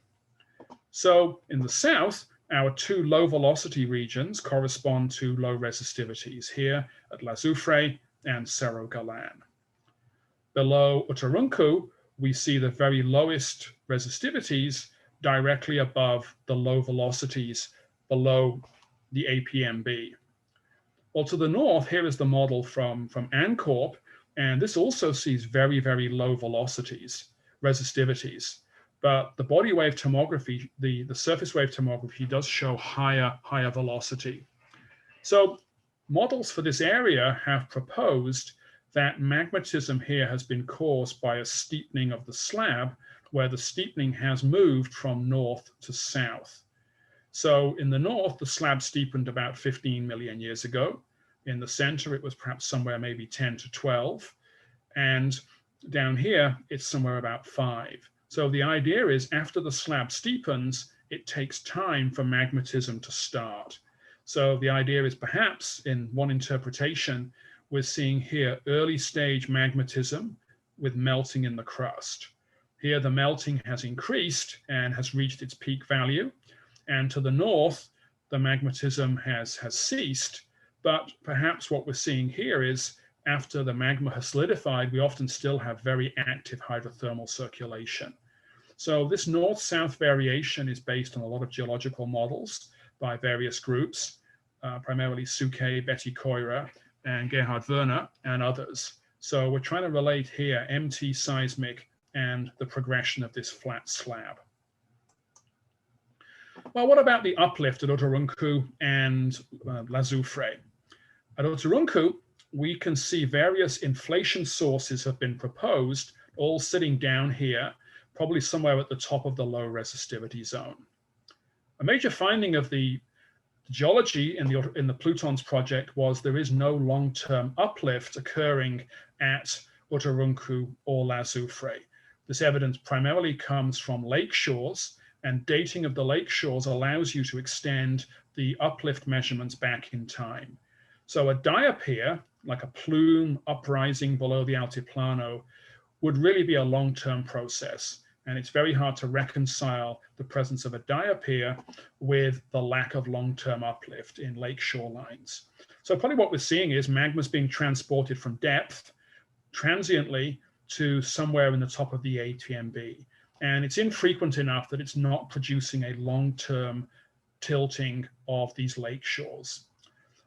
So in the south, our 2 low velocity regions correspond to low resistivities here at La Soufre and Cerro Galan. Below Uturuncu, we see the very lowest resistivities directly above the low velocities below the APMB. Well, to the north, here is the model from ANCORP, and this also sees very, very low velocities, resistivities. But the body wave tomography, the surface wave tomography does show higher velocity. So models for this area have proposed that magmatism here has been caused by a steepening of the slab, where the steepening has moved from north to south. So in the north, the slab steepened about 15 million years ago. In the center, it was perhaps somewhere maybe 10 to 12. And down here, it's somewhere about 5. So the idea is after the slab steepens, it takes time for magmatism to start. So the idea is perhaps in one interpretation, we're seeing here early stage magmatism with melting in the crust. Here the melting has increased and has reached its peak value. And to the north, the magmatism has ceased. But perhaps what we're seeing here is after the magma has solidified, we often still have very active hydrothermal circulation. So this north-south variation is based on a lot of geological models by various groups, primarily Suke, Betty Coira, and Gerhard Werner, and others. So we're trying to relate here MT seismic and the progression of this flat slab. Well, what about the uplift at Uturuncu and Lazufre? At Uturuncu, we can see various inflation sources have been proposed, all sitting down here, probably somewhere at the top of the low resistivity zone. A major finding of the geology in the PLUTONS project was there is no long-term uplift occurring at Uturuncu or Lazufre. This evidence primarily comes from lake shores, and dating of the lake shores allows you to extend the uplift measurements back in time. So a diapir, like a plume uprising below the Altiplano, would really be a long-term process. And it's very hard to reconcile the presence of a diapir with the lack of long-term uplift in lake shorelines. So probably what we're seeing is magma's being transported from depth transiently to somewhere in the top of the ATMB. And it's infrequent enough that it's not producing a long-term tilting of these lake shores.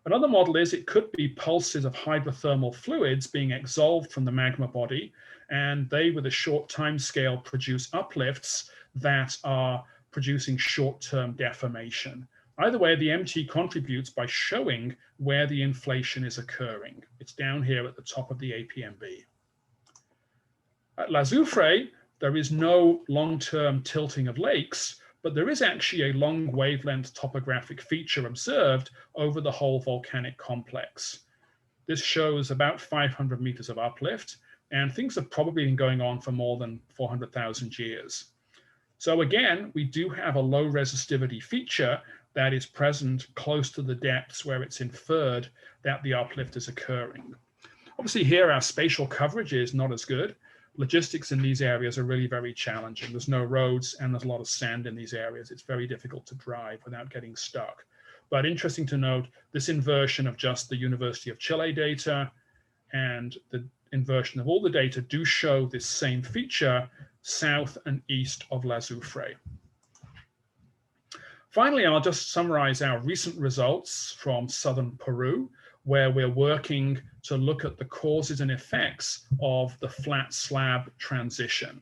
Another model is it could be pulses of hydrothermal fluids being exsolved from the magma body, and they, with a short time scale, produce uplifts that are producing short-term deformation. Either way, the MT contributes by showing where the inflation is occurring. It's down here at the top of the APMB. At Lazufre, there is no long-term tilting of lakes, but there is actually a long wavelength topographic feature observed over the whole volcanic complex. This shows about 500 meters of uplift, and things have probably been going on for more than 400,000 years. So again, we do have a low resistivity feature that is present close to the depths where it's inferred that the uplift is occurring. Obviously here our spatial coverage is not as good. Logistics in these areas are really very challenging. There's no roads and there's a lot of sand in these areas. It's very difficult to drive without getting stuck. But interesting to note, this inversion of just the University of Chile data and the inversion of all the data do show this same feature south and east of Lazufre. Finally, I'll just summarize our recent results from southern Peru, where we're working to look at the causes and effects of the flat slab transition.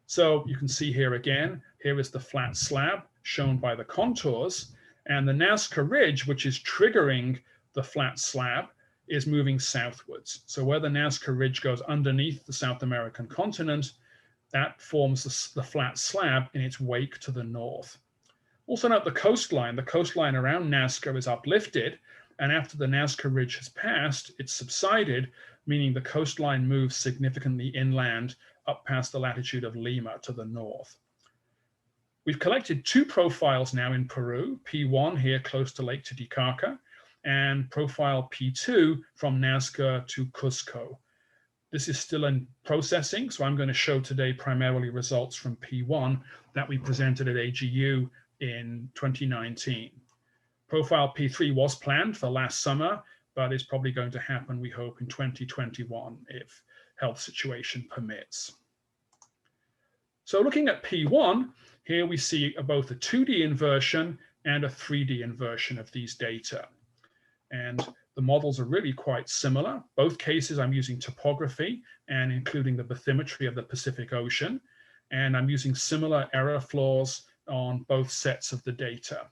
So you can see here again, here is the flat slab shown by the contours, and the Nazca Ridge, which is triggering the flat slab, is moving southwards. So where the Nazca Ridge goes underneath the South American continent, that forms the flat slab in its wake to the north. Also note the coastline. The coastline around Nazca is uplifted, and after the Nazca Ridge has passed, it's subsided, meaning the coastline moves significantly inland up past the latitude of Lima to the north. We've collected two profiles now in Peru, P1 here close to Lake Titicaca, and profile P2 from Nazca to Cusco. This is still in processing, so I'm going to show today primarily results from P1 that we presented at AGU in 2019. Profile P3 was planned for last summer, but is probably going to happen, we hope, in 2021 if health situation permits. So looking at P1, here we see both a 2D inversion and a 3D inversion of these data. And the models are really quite similar. Both cases I'm using topography and including the bathymetry of the Pacific Ocean. And I'm using similar error flaws on both sets of the data.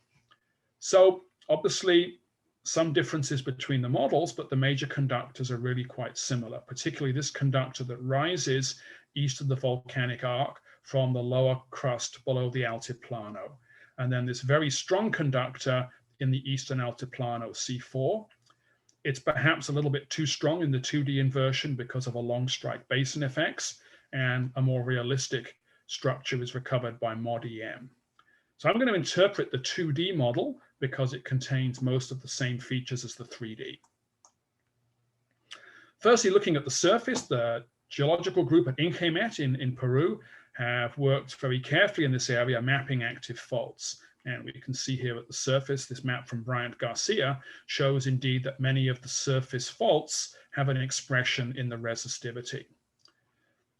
So obviously some differences between the models, but the major conductors are really quite similar, particularly this conductor that rises east of the volcanic arc from the lower crust below the Altiplano. And then this very strong conductor in the eastern Altiplano, C4. It's perhaps a little bit too strong in the 2D inversion because of a long strike basin effects, and a more realistic structure is recovered by MOD-EM. So I'm going to interpret the 2D model because it contains most of the same features as the 3D. Firstly, looking at the surface, the geological group at INGEMET in Peru have worked very carefully in this area, mapping active faults. And we can see here at the surface, this map from Bryant Garcia shows indeed that many of the surface faults have an expression in the resistivity.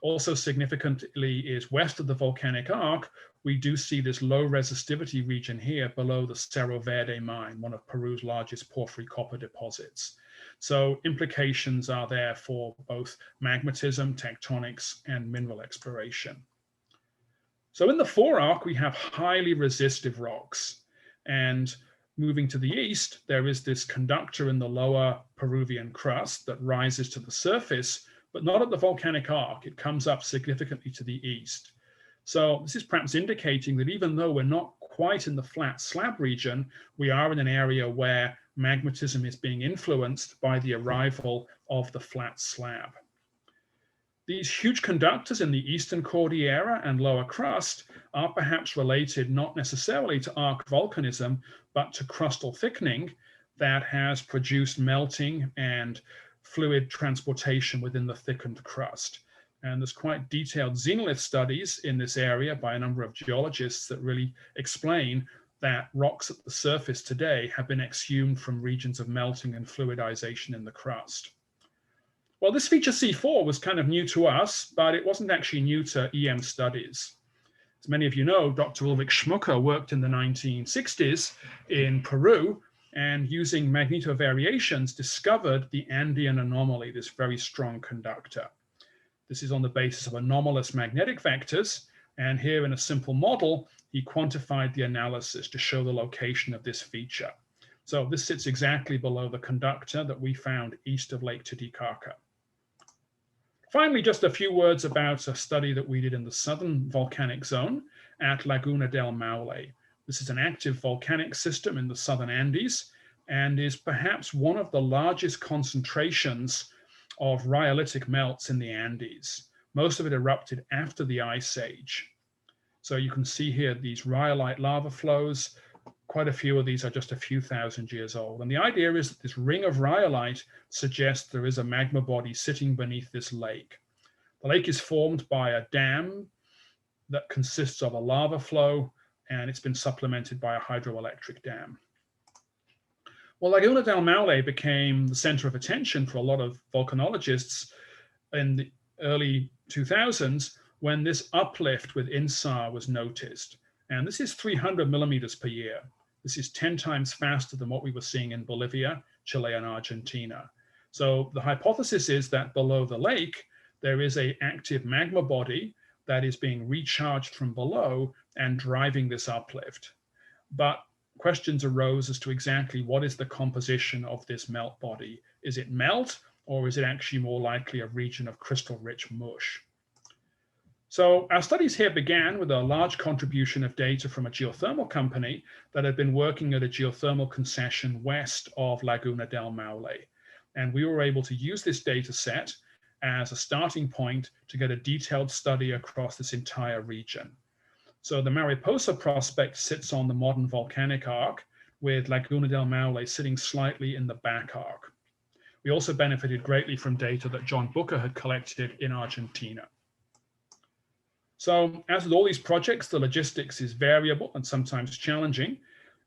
Also significantly is west of the volcanic arc, we do see this low resistivity region here below the Cerro Verde mine, one of Peru's largest porphyry copper deposits. So implications are there for both magmatism, tectonics, and mineral exploration. So in the forearc, we have highly resistive rocks. And moving to the east, there is this conductor in the lower Peruvian crust that rises to the surface, but not at the volcanic arc. It comes up significantly to the east. So this is perhaps indicating that even though we're not quite in the flat slab region, we are in an area where magmatism is being influenced by the arrival of the flat slab. These huge conductors in the eastern Cordillera and lower crust are perhaps related not necessarily to arc volcanism, but to crustal thickening that has produced melting and fluid transportation within the thickened crust. And there's quite detailed xenolith studies in this area by a number of geologists that really explain that rocks at the surface today have been exhumed from regions of melting and fluidization in the crust. Well, this feature C4 was kind of new to us, but it wasn't actually new to EM studies. As many of you know, Dr. Ulrich Schmucker worked in the 1960s in Peru, and using magnetovariations discovered the Andean anomaly, this very strong conductor. This is on the basis of anomalous magnetic vectors, and here in a simple model, he quantified the analysis to show the location of this feature. So this sits exactly below the conductor that we found east of Lake Titicaca. Finally, just a few words about a study that we did in the southern volcanic zone at Laguna del Maule. This is an active volcanic system in the southern Andes and is perhaps one of the largest concentrations of rhyolitic melts in the Andes. Most of it erupted after the Ice Age. So you can see here these rhyolite lava flows. Quite a few of these are just a few thousand years old. And the idea is that this ring of rhyolite suggests there is a magma body sitting beneath this lake. The lake is formed by a dam that consists of a lava flow, and it's been supplemented by a hydroelectric dam. Well, Laguna del Maule became the center of attention for a lot of volcanologists in the early 2000s when this uplift with INSAR was noticed. And this is 300 millimeters per year. This is 10 times faster than what we were seeing in Bolivia, Chile, and Argentina. So the hypothesis is that below the lake, there is an active magma body that is being recharged from below and driving this uplift. But questions arose as to exactly what is the composition of this melt body. Is it melt, or is it actually more likely a region of crystal-rich mush? So our studies here began with a large contribution of data from a geothermal company that had been working at a geothermal concession west of Laguna del Maule. And we were able to use this data set as a starting point to get a detailed study across this entire region. So the Mariposa prospect sits on the modern volcanic arc, with Laguna del Maule sitting slightly in the back arc. We also benefited greatly from data that John Booker had collected in Argentina. So as with all these projects, the logistics is variable and sometimes challenging.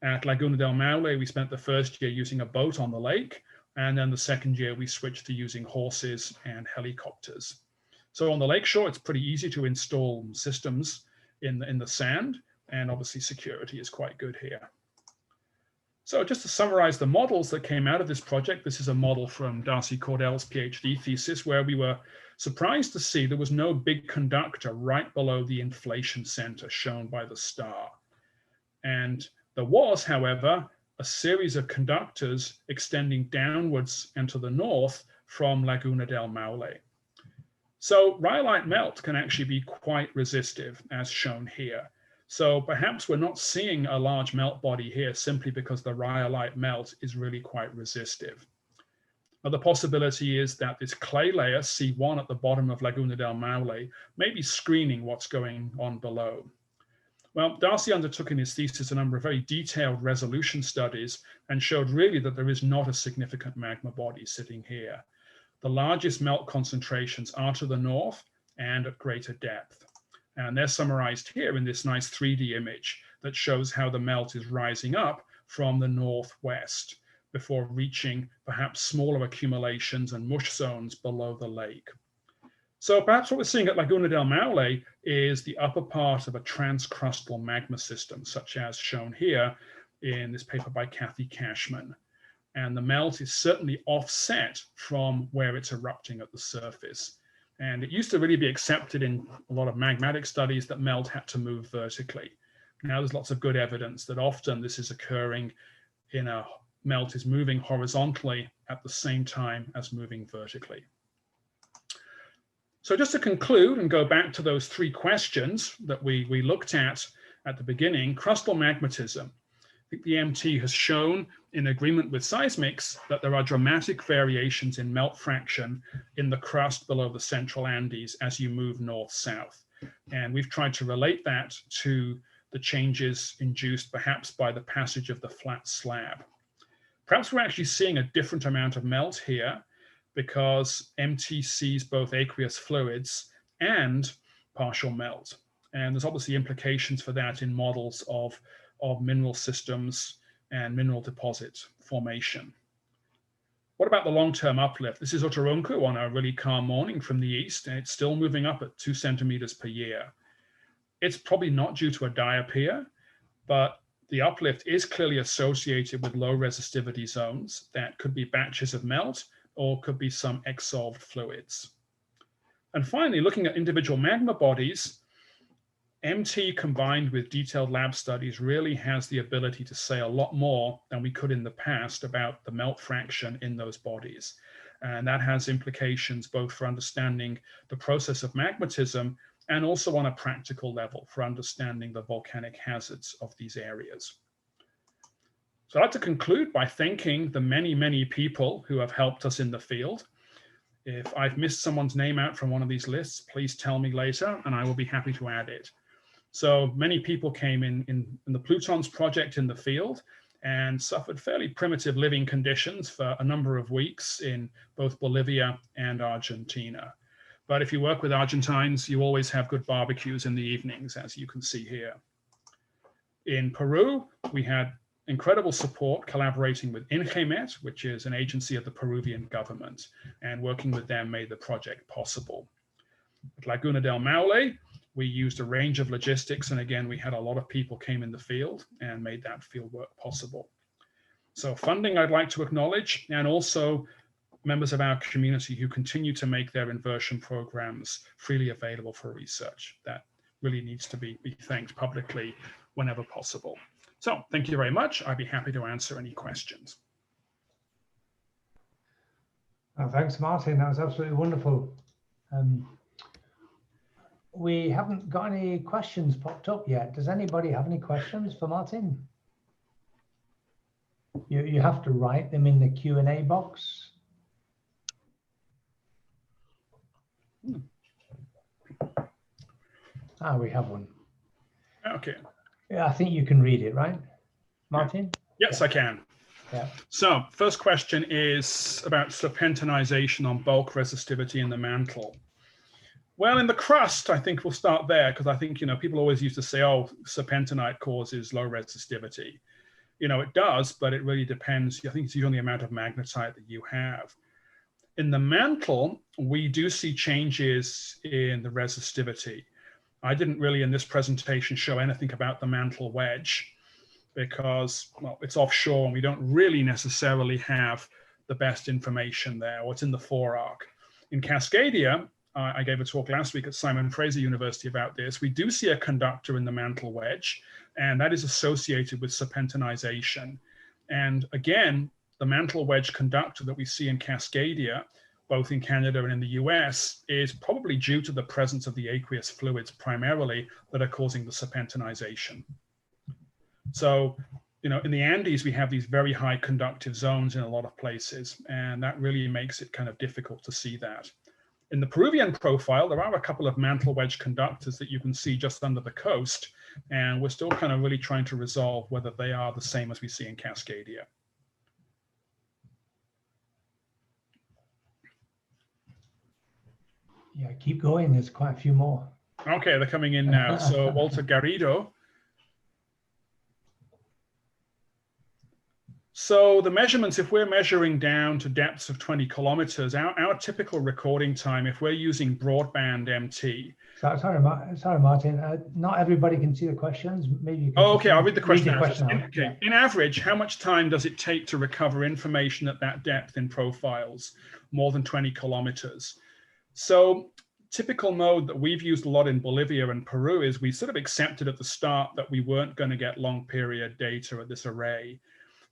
At Laguna del Maule, we spent the first year using a boat on the lake, and then the second year we switched to using horses and helicopters. So on the lakeshore, it's pretty easy to install systems in the sand, and obviously security is quite good here. So just to summarize the models that came out of this project, this is a model from Darcy Cordell's PhD thesis, where we were surprised to see there was no big conductor right below the inflation center shown by the star. And there was, however, a series of conductors extending downwards and to the north from Laguna del Maule. So rhyolite melt can actually be quite resistive, as shown here. So perhaps we're not seeing a large melt body here simply because the rhyolite melt is really quite resistive. Another possibility is that this clay layer, C1 at the bottom of Laguna del Maule, may be screening what's going on below. Well, Darcy undertook in his thesis a number of very detailed resolution studies and showed really that there is not a significant magma body sitting here. The largest melt concentrations are to the north and at greater depth. And they're summarized here in this nice 3D image that shows how the melt is rising up from the northwest before reaching perhaps smaller accumulations and mush zones below the lake. So perhaps what we're seeing at Laguna del Maule is the upper part of a transcrustal magma system, such as shown here in this paper by Kathy Cashman. And the melt is certainly offset from where it's erupting at the surface. And it used to really be accepted in a lot of magmatic studies that melt had to move vertically. Now there's lots of good evidence that often this is occurring in a melt is moving horizontally at the same time as moving vertically. So just to conclude and go back to those three questions that we looked at the beginning, crustal magmatism. I think the MT has shown, in agreement with seismics, that there are dramatic variations in melt fraction in the crust below the central Andes as you move north-south. And we've tried to relate that to the changes induced perhaps by the passage of the flat slab. Perhaps we're actually seeing a different amount of melt here because MT sees both aqueous fluids and partial melt. And there's obviously implications for that in models of mineral systems and mineral deposit formation. What about the long-term uplift? This is Uturuncu on a really calm morning from the east, and it's still moving up at 2 centimeters per year. It's probably not due to a diapir, but the uplift is clearly associated with low resistivity zones that could be batches of melt or could be some exsolved fluids. And finally, looking at individual magma bodies, MT combined with detailed lab studies really has the ability to say a lot more than we could in the past about the melt fraction in those bodies. And that has implications both for understanding the process of magmatism and also on a practical level for understanding the volcanic hazards of these areas. So I'd like to conclude by thanking the many, many people who have helped us in the field. If I've missed someone's name out from one of these lists, please tell me later and I will be happy to add it. So many people came in the PLUTONS project in the field and suffered fairly primitive living conditions for a number of weeks in both Bolivia and Argentina. But if you work with Argentines, you always have good barbecues in the evenings, as you can see here. In Peru, we had incredible support collaborating with INGEMET, which is an agency of the Peruvian government, and working with them made the project possible. At Laguna del Maule, we used a range of logistics, and again, we had a lot of people came in the field and made that field work possible. So funding I'd like to acknowledge, and also members of our community who continue to make their inversion programs freely available for research. That really needs to be thanked publicly whenever possible. So thank you very much. I'd be happy to answer any questions. Oh, thanks, Martyn. That was absolutely wonderful. We haven't got any questions popped up yet. Does anybody have any questions for Martyn? You have to write them in the Q&A box. Ah, we have one. Okay. Yeah, I think you can read it, right, Martyn? Yes, I can. Yeah. So first question is about serpentinization on bulk resistivity in the mantle. Well, in the crust, I think we'll start there because I think, people always used to say, oh, serpentinite causes low resistivity. It does, but it really depends. I think it's usually the amount of magnetite that you have. In the mantle, we do see changes in the resistivity. I didn't really in this presentation show anything about the mantle wedge because, well, it's offshore and we don't really necessarily have the best information there, or it's in the forearc. In Cascadia, I gave a talk last week at Simon Fraser University about this. We do see a conductor in the mantle wedge, and that is associated with serpentinization. And again, the mantle wedge conductor that we see in Cascadia, both in Canada and in the US, is probably due to the presence of the aqueous fluids primarily that are causing the serpentinization. So, in the Andes, we have these very high conductive zones in a lot of places, and that really makes it kind of difficult to see that. In the Peruvian profile, there are a couple of mantle wedge conductors that you can see just under the coast, and we're still kind of really trying to resolve whether they are the same as we see in Cascadia. Yeah, keep going. There's quite a few more. Okay, they're coming in now. So Walter Garrido So the measurements, if we're measuring down to depths of 20 kilometers, our typical recording time, if we're using broadband MT. Sorry, Martin. Not everybody can see the questions. Maybe you can. Oh, okay, I'll read the question out. Okay. Yeah. In average, how much time does it take to recover information at that depth in profiles, more than 20 kilometers? So typical mode that we've used a lot in Bolivia and Peru is we sort of accepted at the start that we weren't going to get long period data at this array.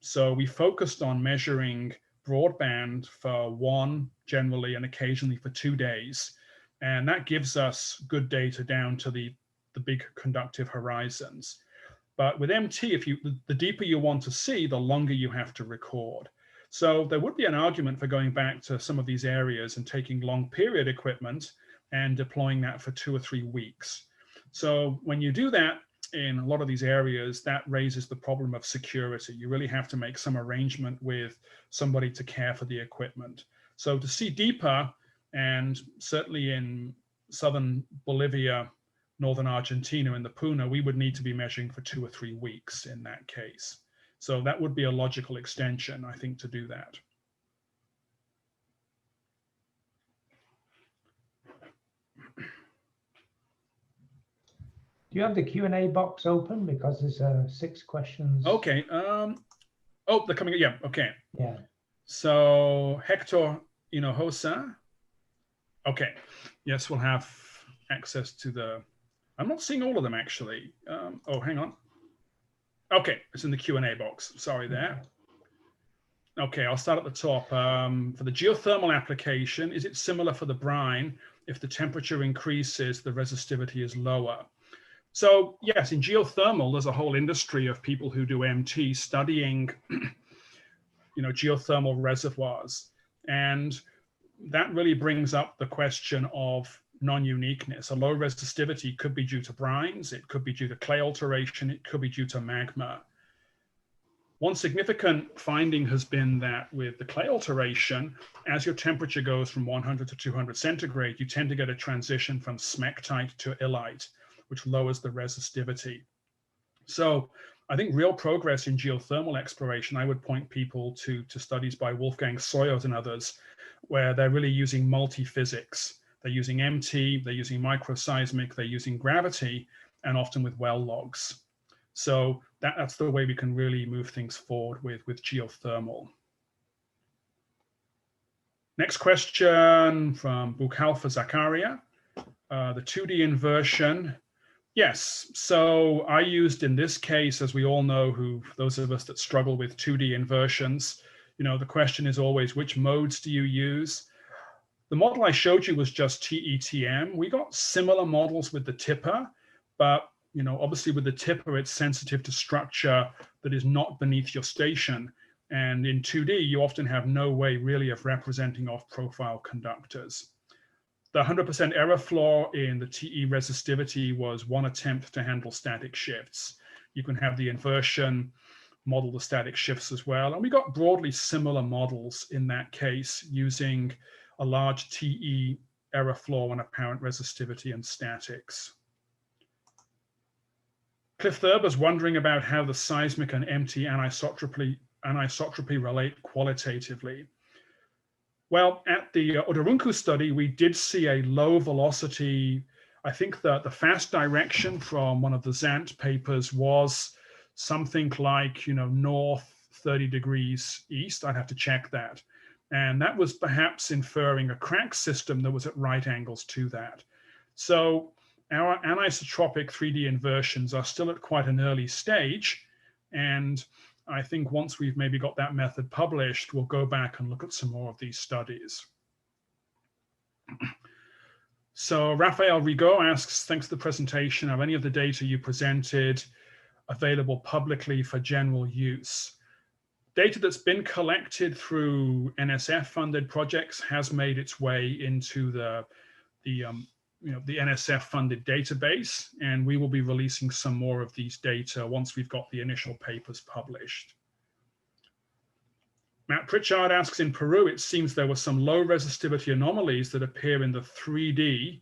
So we focused on measuring broadband for 1, generally, and occasionally for 2 days. And that gives us good data down to the big conductive horizons. But with MT, the deeper you want to see, the longer you have to record. So there would be an argument for going back to some of these areas and taking long period equipment and deploying that for 2 or 3 weeks. So when you do that, in a lot of these areas, that raises the problem of security. You really have to make some arrangement with somebody to care for the equipment. So to see deeper, and certainly in southern Bolivia, northern Argentina, and the Puna, we would need to be measuring for 2 or 3 weeks in that case. So that would be a logical extension, I think, to do that. Do you have the Q&A box open? Because there's 6 questions. Okay. Oh, they're coming. Yeah. Okay. Yeah. So Hector Hinojosa. Okay. Yes, we'll have access to the. I'm not seeing all of them actually. Oh, hang on. Okay, it's in the Q&A box. Sorry there. Okay, I'll start at the top. For the geothermal application, is it similar for the brine? If the temperature increases, the resistivity is lower. So yes, in geothermal, there's a whole industry of people who do MT studying, geothermal reservoirs. And that really brings up the question of non-uniqueness. A low resistivity could be due to brines, it could be due to clay alteration, it could be due to magma. One significant finding has been that with the clay alteration, as your temperature goes from 100 to 200 centigrade, you tend to get a transition from smectite to illite, which lowers the resistivity. So I think real progress in geothermal exploration, I would point people to studies by Wolfgang Soyot and others, where they're really using multi-physics. They're using MT, they're using microseismic, they're using gravity, and often with well logs. So that's the way we can really move things forward with geothermal. Next question from Bukhalfa Zakaria. The 2D inversion. Yes, so I used in this case, as we all know, those of us that struggle with 2D inversions, the question is always, which modes do you use? The model I showed you was just TETM. We got similar models with the tipper, but obviously with the tipper, it's sensitive to structure that is not beneath your station. And in 2D, you often have no way really of representing off-profile conductors. The 100% error floor in the TE resistivity was one attempt to handle static shifts. You can have the inversion model the static shifts as well. And we got broadly similar models in that case using a large TE error floor and apparent resistivity and statics. Cliff Thurber's wondering about how the seismic and MT anisotropy relate qualitatively. Well, at the Uturuncu study, we did see a low velocity. I think that the fast direction from one of the Zant papers was something like, north 30 degrees east. I'd have to check that. And that was perhaps inferring a crack system that was at right angles to that. So our anisotropic 3D inversions are still at quite an early stage. And I think once we've maybe got that method published, we'll go back and look at some more of these studies. So Rafael Rigaud asks, thanks for the presentation. Are any of the data you presented available publicly for general use? Data that's been collected through NSF-funded projects has made its way into the NSF-funded database, and we will be releasing some more of these data once we've got the initial papers published. Matt Pritchard asks, in Peru, it seems there were some low resistivity anomalies that appear in the 3D,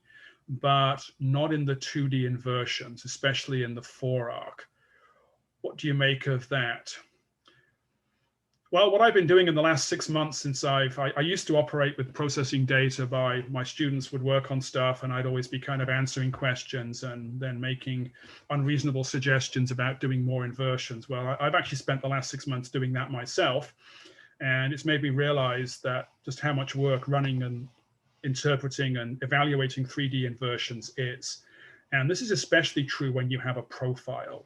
but not in the 2D inversions, especially in the 4-arc. What do you make of that? Well, what I've been doing in the last 6 months since I used to operate with processing data by my students would work on stuff and I'd always be kind of answering questions and then making unreasonable suggestions about doing more inversions. Well, I've actually spent the last 6 months doing that myself. And it's made me realize that just how much work running and interpreting and evaluating 3D inversions is. And this is especially true when you have a profile.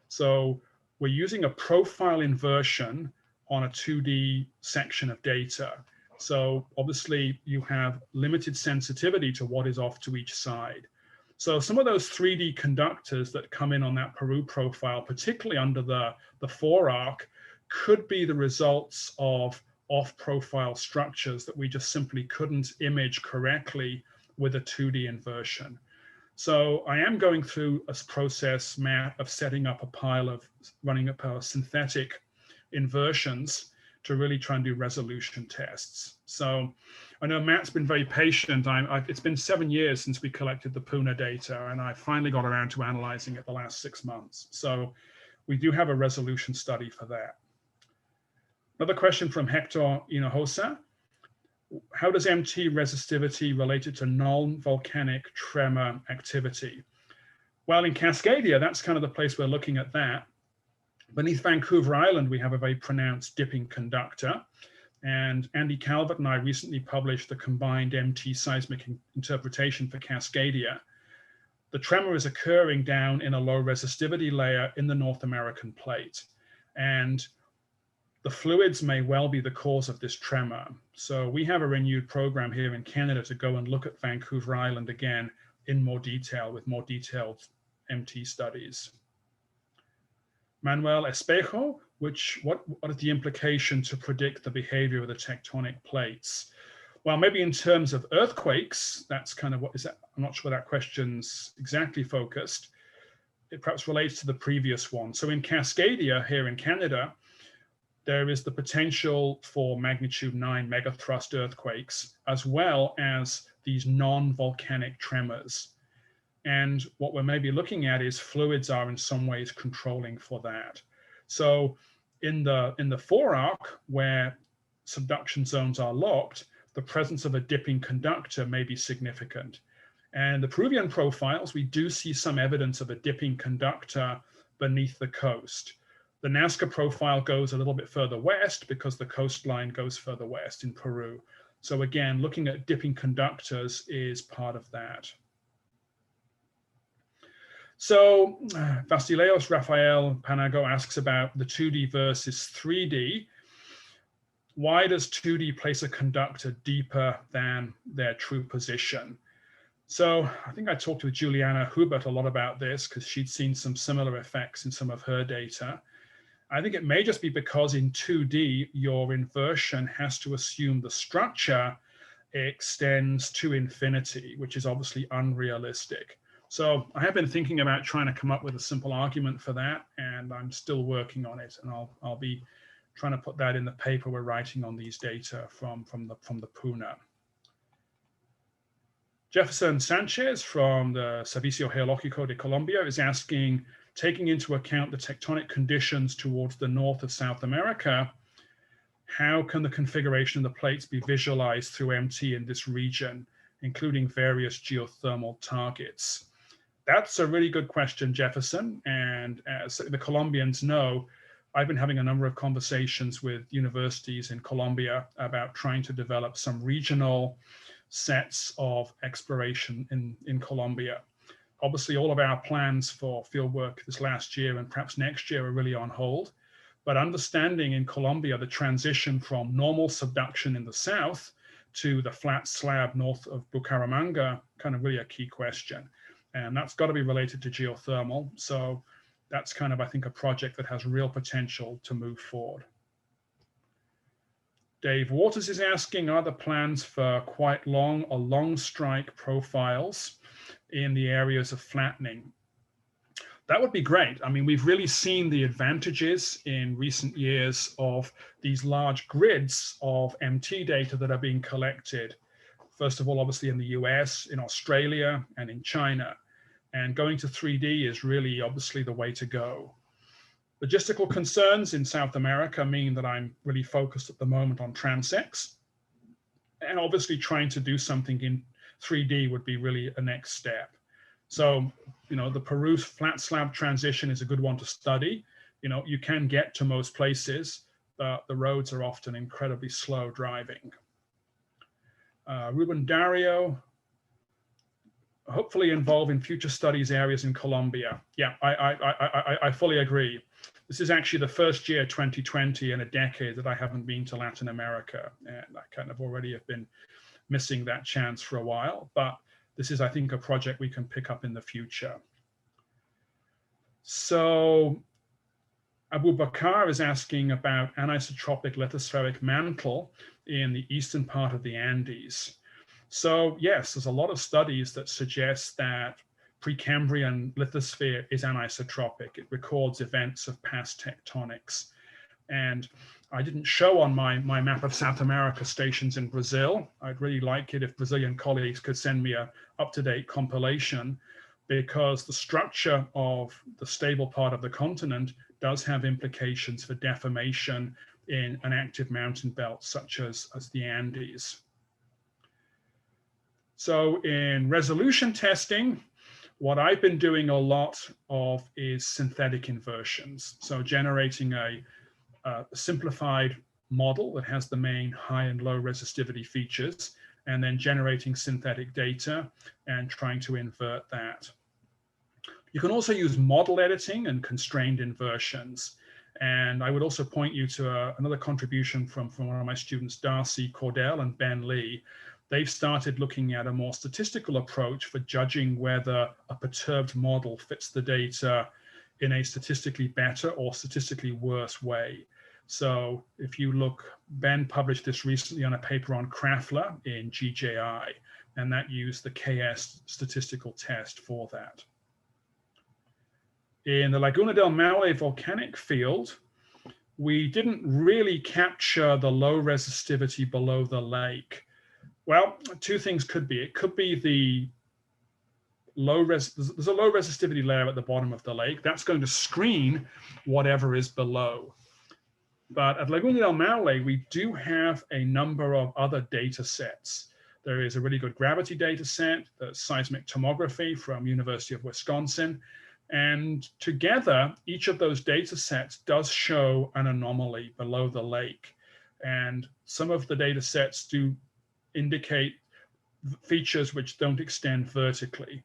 So we're using a profile inversion on a 2D section of data. So obviously you have limited sensitivity to what is off to each side. So some of those 3D conductors that come in on that Peru profile, particularly under the forearc, could be the results of off-profile structures that we just simply couldn't image correctly with a 2D inversion. So I am going through a process, Matt, of setting up a pile of running up our synthetic inversions to really try and do resolution tests. So I know Matt's been very patient. It's been 7 years since we collected the Puna data, and I finally got around to analyzing it the last 6 months. So we do have a resolution study for that. Another question from Hector Hinojosa. How does MT resistivity relate to non-volcanic tremor activity? Well, in Cascadia, that's kind of the place we're looking at that. Beneath Vancouver Island, we have a very pronounced dipping conductor. And Andy Calvert and I recently published the combined MT seismic interpretation for Cascadia. The tremor is occurring down in a low resistivity layer in the North American plate. And the fluids may well be the cause of this tremor. So we have a renewed program here in Canada to go and look at Vancouver Island again in more detail with more detailed MT studies. Manuel Espejo, what is the implication to predict the behavior of the tectonic plates? Well, maybe in terms of earthquakes, that's kind of what is that? I'm not sure that question's exactly focused. It perhaps relates to the previous one. So in Cascadia here in Canada, there is the potential for magnitude 9 megathrust earthquakes, as well as these non-volcanic tremors. And what we're maybe looking at is fluids are in some ways controlling for that. So in the forearc, where subduction zones are locked, the presence of a dipping conductor may be significant. And the Peruvian profiles, we do see some evidence of a dipping conductor beneath the coast. The Nazca profile goes a little bit further west because the coastline goes further west in Peru. So again, looking at dipping conductors is part of that. So Vasileos Rafael Panago asks about the 2D versus 3D. Why does 2D place a conductor deeper than their true position? So I think I talked with Juliana Hubert a lot about this because she'd seen some similar effects in some of her data. I think it may just be because in 2D, your inversion has to assume the structure extends to infinity, which is obviously unrealistic. So I have been thinking about trying to come up with a simple argument for that, and I'm still working on it. And I'll be trying to put that in the paper we're writing on these data from the Puna. Jefferson Sanchez from the Servicio Geológico de Colombia is asking, taking into account the tectonic conditions towards the north of South America, how can the configuration of the plates be visualized through MT in this region, including various geothermal targets? That's a really good question, Jefferson. And as the Colombians know, I've been having a number of conversations with universities in Colombia about trying to develop some regional sets of exploration in Colombia. Obviously, all of our plans for fieldwork this last year and perhaps next year are really on hold. But understanding in Colombia the transition from normal subduction in the south to the flat slab north of Bucaramanga, kind of really a key question. And that's got to be related to geothermal. So that's kind of, I think, a project that has real potential to move forward. Dave Waters is asking, are there plans for quite long or long strike profiles in the areas of flattening? That would be great. I mean, we've really seen the advantages in recent years of these large grids of MT data that are being collected. First of all, obviously in the US, in Australia, and in China. And going to 3D is really obviously the way to go. Logistical concerns in South America mean that I'm really focused at the moment on transects. And obviously trying to do something in 3D would be really a next step. So, the Peru flat slab transition is a good one to study. You can get to most places, but the roads are often incredibly slow driving. Ruben Dario, hopefully involved in future studies areas in Colombia. Yeah, I fully agree. This is actually the first year, 2020, in a decade that I haven't been to Latin America. And I kind of already have been missing that chance for a while, but this is, I think, a project we can pick up in the future. So Abu Bakar is asking about anisotropic lithospheric mantle in the eastern part of the Andes. So yes, there's a lot of studies that suggest that Precambrian lithosphere is anisotropic. It records events of past tectonics. And I didn't show on my map of South America stations in Brazil. I'd really like it if Brazilian colleagues could send me a up-to-date compilation, because the structure of the stable part of the continent does have implications for deformation in an active mountain belt such as the Andes. So in resolution testing, what I've been doing a lot of is synthetic inversions. So generating a simplified model that has the main high and low resistivity features, and then generating synthetic data and trying to invert that. You can also use model editing and constrained inversions. And I would also point you to another contribution from one of my students, Darcy Cordell and Ben Lee. They've started looking at a more statistical approach for judging whether a perturbed model fits the data in a statistically better or statistically worse way. So if you look, Ben published this recently on a paper on Krafler in GJI, and that used the KS statistical test for that. In the Laguna del Maule volcanic field, we didn't really capture the low resistivity below the lake. Well, two things could be. It could be the there's a low resistivity layer at the bottom of the lake. That's going to screen whatever is below. But at Laguna del Maule, we do have a number of other data sets. There is a really good gravity data set, the seismic tomography from University of Wisconsin. And together, each of those data sets does show an anomaly below the lake. And some of the data sets do indicate features which don't extend vertically.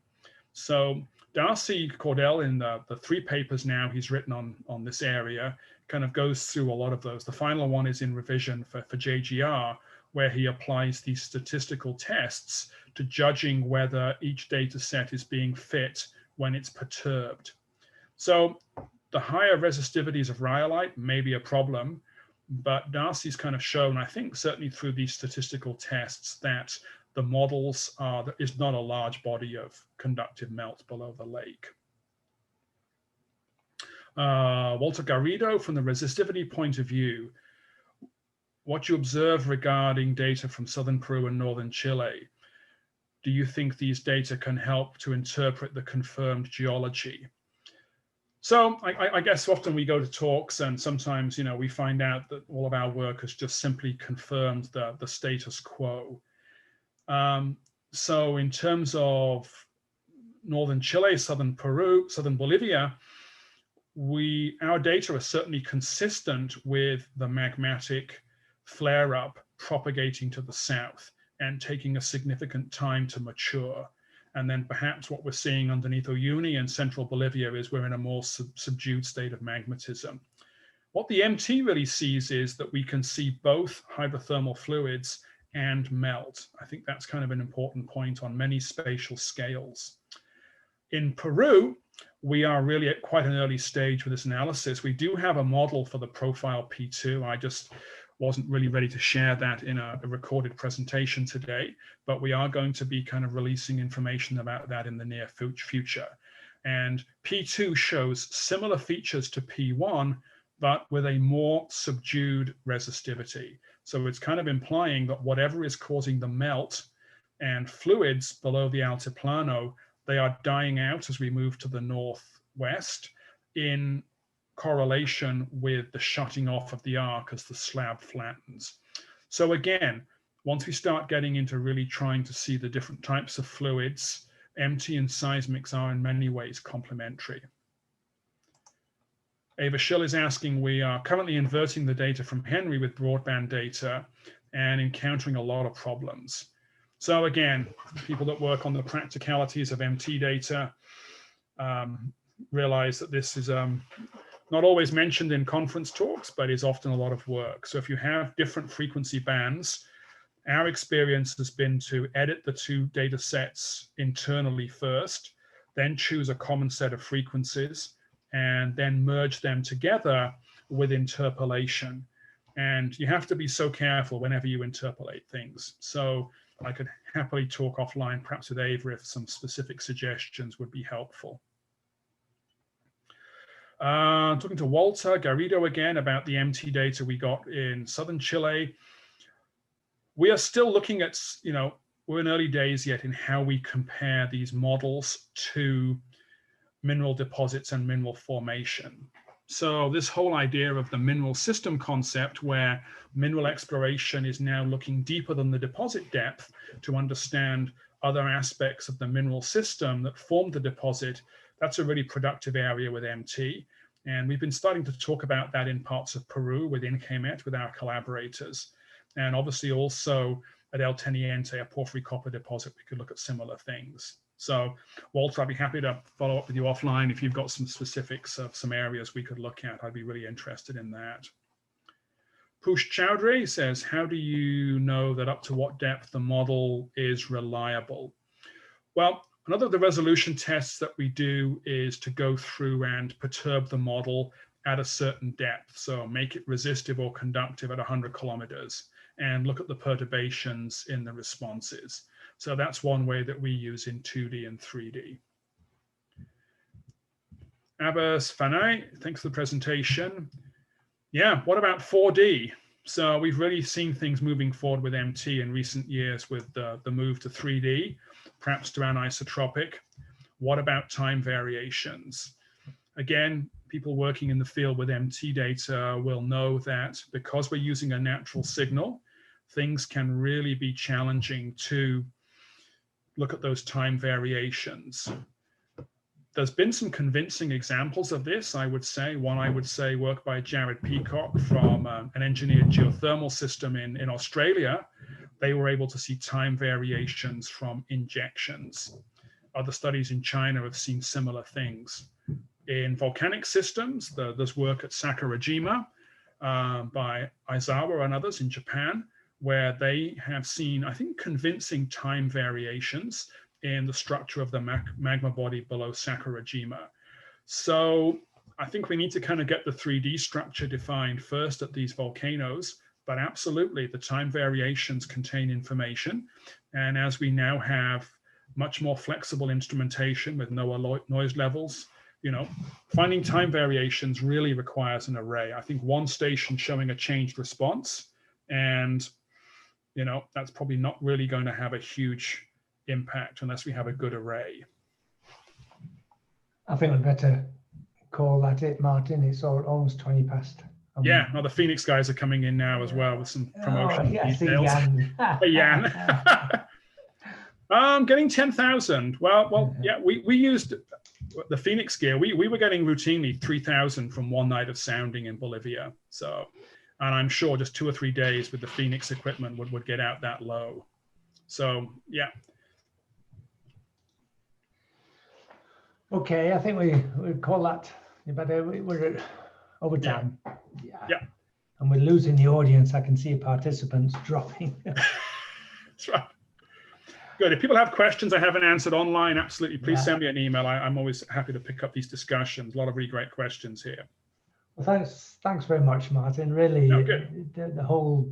So Darcy Cordell, in the 3 papers now he's written on this area, kind of goes through a lot of those. The final one is in revision for JGR, where he applies these statistical tests to judging whether each data set is being fit when it's perturbed. So the higher resistivities of rhyolite may be a problem, but Darcy's kind of shown, I think, certainly through these statistical tests, that the models there is not a large body of conductive melt below the lake. Walter Garrido, from the resistivity point of view, what you observe regarding data from southern Peru and northern Chile, do you think these data can help to interpret the confirmed geology? So I guess often we go to talks and sometimes, we find out that all of our work has just simply confirmed the status quo. So in terms of northern Chile, southern Peru, southern Bolivia, our data are certainly consistent with the magmatic flare-up propagating to the south and taking a significant time to mature. And then perhaps what we're seeing underneath Uyuni and central Bolivia is we're in a more subdued state of magmatism. What the MT really sees is that we can see both hydrothermal fluids and melt. I think that's kind of an important point on many spatial scales. In Peru, we are really at quite an early stage with this analysis. We do have a model for the profile P2. I just wasn't really ready to share that in a recorded presentation today, but we are going to be kind of releasing information about that in the near future. And P2 shows similar features to P1, but with a more subdued resistivity. So it's kind of implying that whatever is causing the melt and fluids below the Altiplano, they are dying out as we move to the northwest in correlation with the shutting off of the arc as the slab flattens. So again, once we start getting into really trying to see the different types of fluids, MT and seismics are in many ways complementary. Ava Schill is asking, we are currently inverting the data from Henry with broadband data and encountering a lot of problems. So again, people that work on the practicalities of MT data realize that this is not always mentioned in conference talks, but is often a lot of work. So if you have different frequency bands, our experience has been to edit the two data sets internally first, then choose a common set of frequencies, and then merge them together with interpolation. And you have to be so careful whenever you interpolate things. So I could happily talk offline, perhaps with Ava, if some specific suggestions would be helpful. Talking to Walter Garrido again about the MT data we got in southern Chile. We are still looking at, we're in early days yet in how we compare these models to mineral deposits and mineral formation. So this whole idea of the mineral system concept, where mineral exploration is now looking deeper than the deposit depth to understand other aspects of the mineral system that form the deposit, that's a really productive area with MT. And we've been starting to talk about that in parts of Peru with INCAMET, with our collaborators. And obviously also at El Teniente, a porphyry copper deposit, we could look at similar things. So Walter, I'd be happy to follow up with you offline if you've got some specifics of some areas we could look at. I'd be really interested in that. Push Chowdhury says, how do you know that up to what depth the model is reliable? Well, another of the resolution tests that we do is to go through and perturb the model at a certain depth. So make it resistive or conductive at 100 kilometers and look at the perturbations in the responses. So that's one way that we use in 2D and 3D. Abbas Fanay, thanks for the presentation. Yeah, what about 4D? So we've really seen things moving forward with MT in recent years with the move to 3D, perhaps to anisotropic. What about time variations? Again, people working in the field with MT data will know that because we're using a natural signal, things can really be challenging to look at those time variations. There's been some convincing examples of this, I would say. One, I would say, work by Jared Peacock from an engineered geothermal system in Australia. They were able to see time variations from injections. Other studies in China have seen similar things. In volcanic systems, there's work at Sakurajima by Aizawa and others in Japan, where they have seen, I think, convincing time variations in the structure of the magma body below Sakurajima. So I think we need to kind of get the 3D structure defined first at these volcanoes, but absolutely the time variations contain information. And as we now have much more flexible instrumentation with no noise levels, finding time variations really requires an array. I think one station showing a changed response, and that's probably not really going to have a huge impact unless we have a good array. I think we better call that it, Martin. It's almost 20 past. Yeah, the Phoenix guys are coming in now as well with some promotion details. Jan. Getting 10,000. Well, yeah, we used the Phoenix gear. We were getting routinely 3,000 from one night of sounding in Bolivia. So, and I'm sure just 2 or 3 days with the Phoenix equipment would get out that low. So, yeah. Okay, I think we call that. We're over time. Yeah. And we're losing the audience. I can see participants dropping. That's right. Good. If people have questions I haven't answered online, absolutely, please send me an email. I'm always happy to pick up these discussions. A lot of really great questions here. Well, thanks very much, Martin. Really, the whole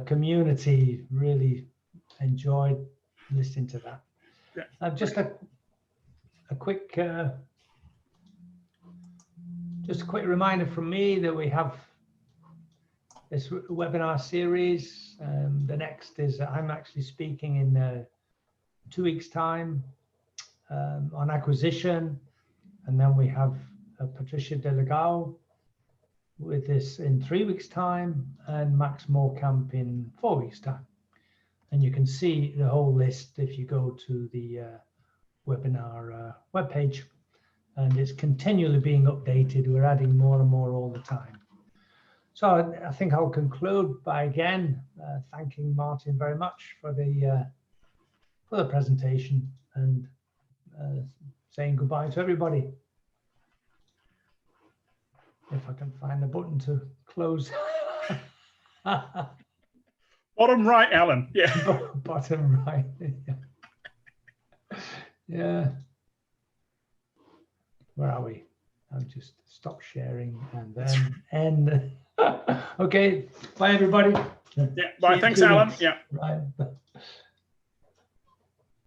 community really enjoyed listening to that. Yeah. Just a quick reminder from me that we have this webinar series. The next is I'm actually speaking in 2 weeks' time on acquisition, and then we have Patricia Delegao with this in 3 weeks' time, and Max Morecamp in 4 weeks' time. And you can see the whole list if you go to the webinar webpage, and it's continually being updated. We're adding more and more all the time. So I think I'll conclude by again thanking Martyn very much for the presentation, and saying goodbye to everybody. If I can find the button to close. Bottom right, Alan. Yeah. Bottom right. Yeah. Where are we? I'll just stop sharing and then end. Okay. Bye, everybody. Yeah. Bye. Thanks, Alan. Yeah. Right.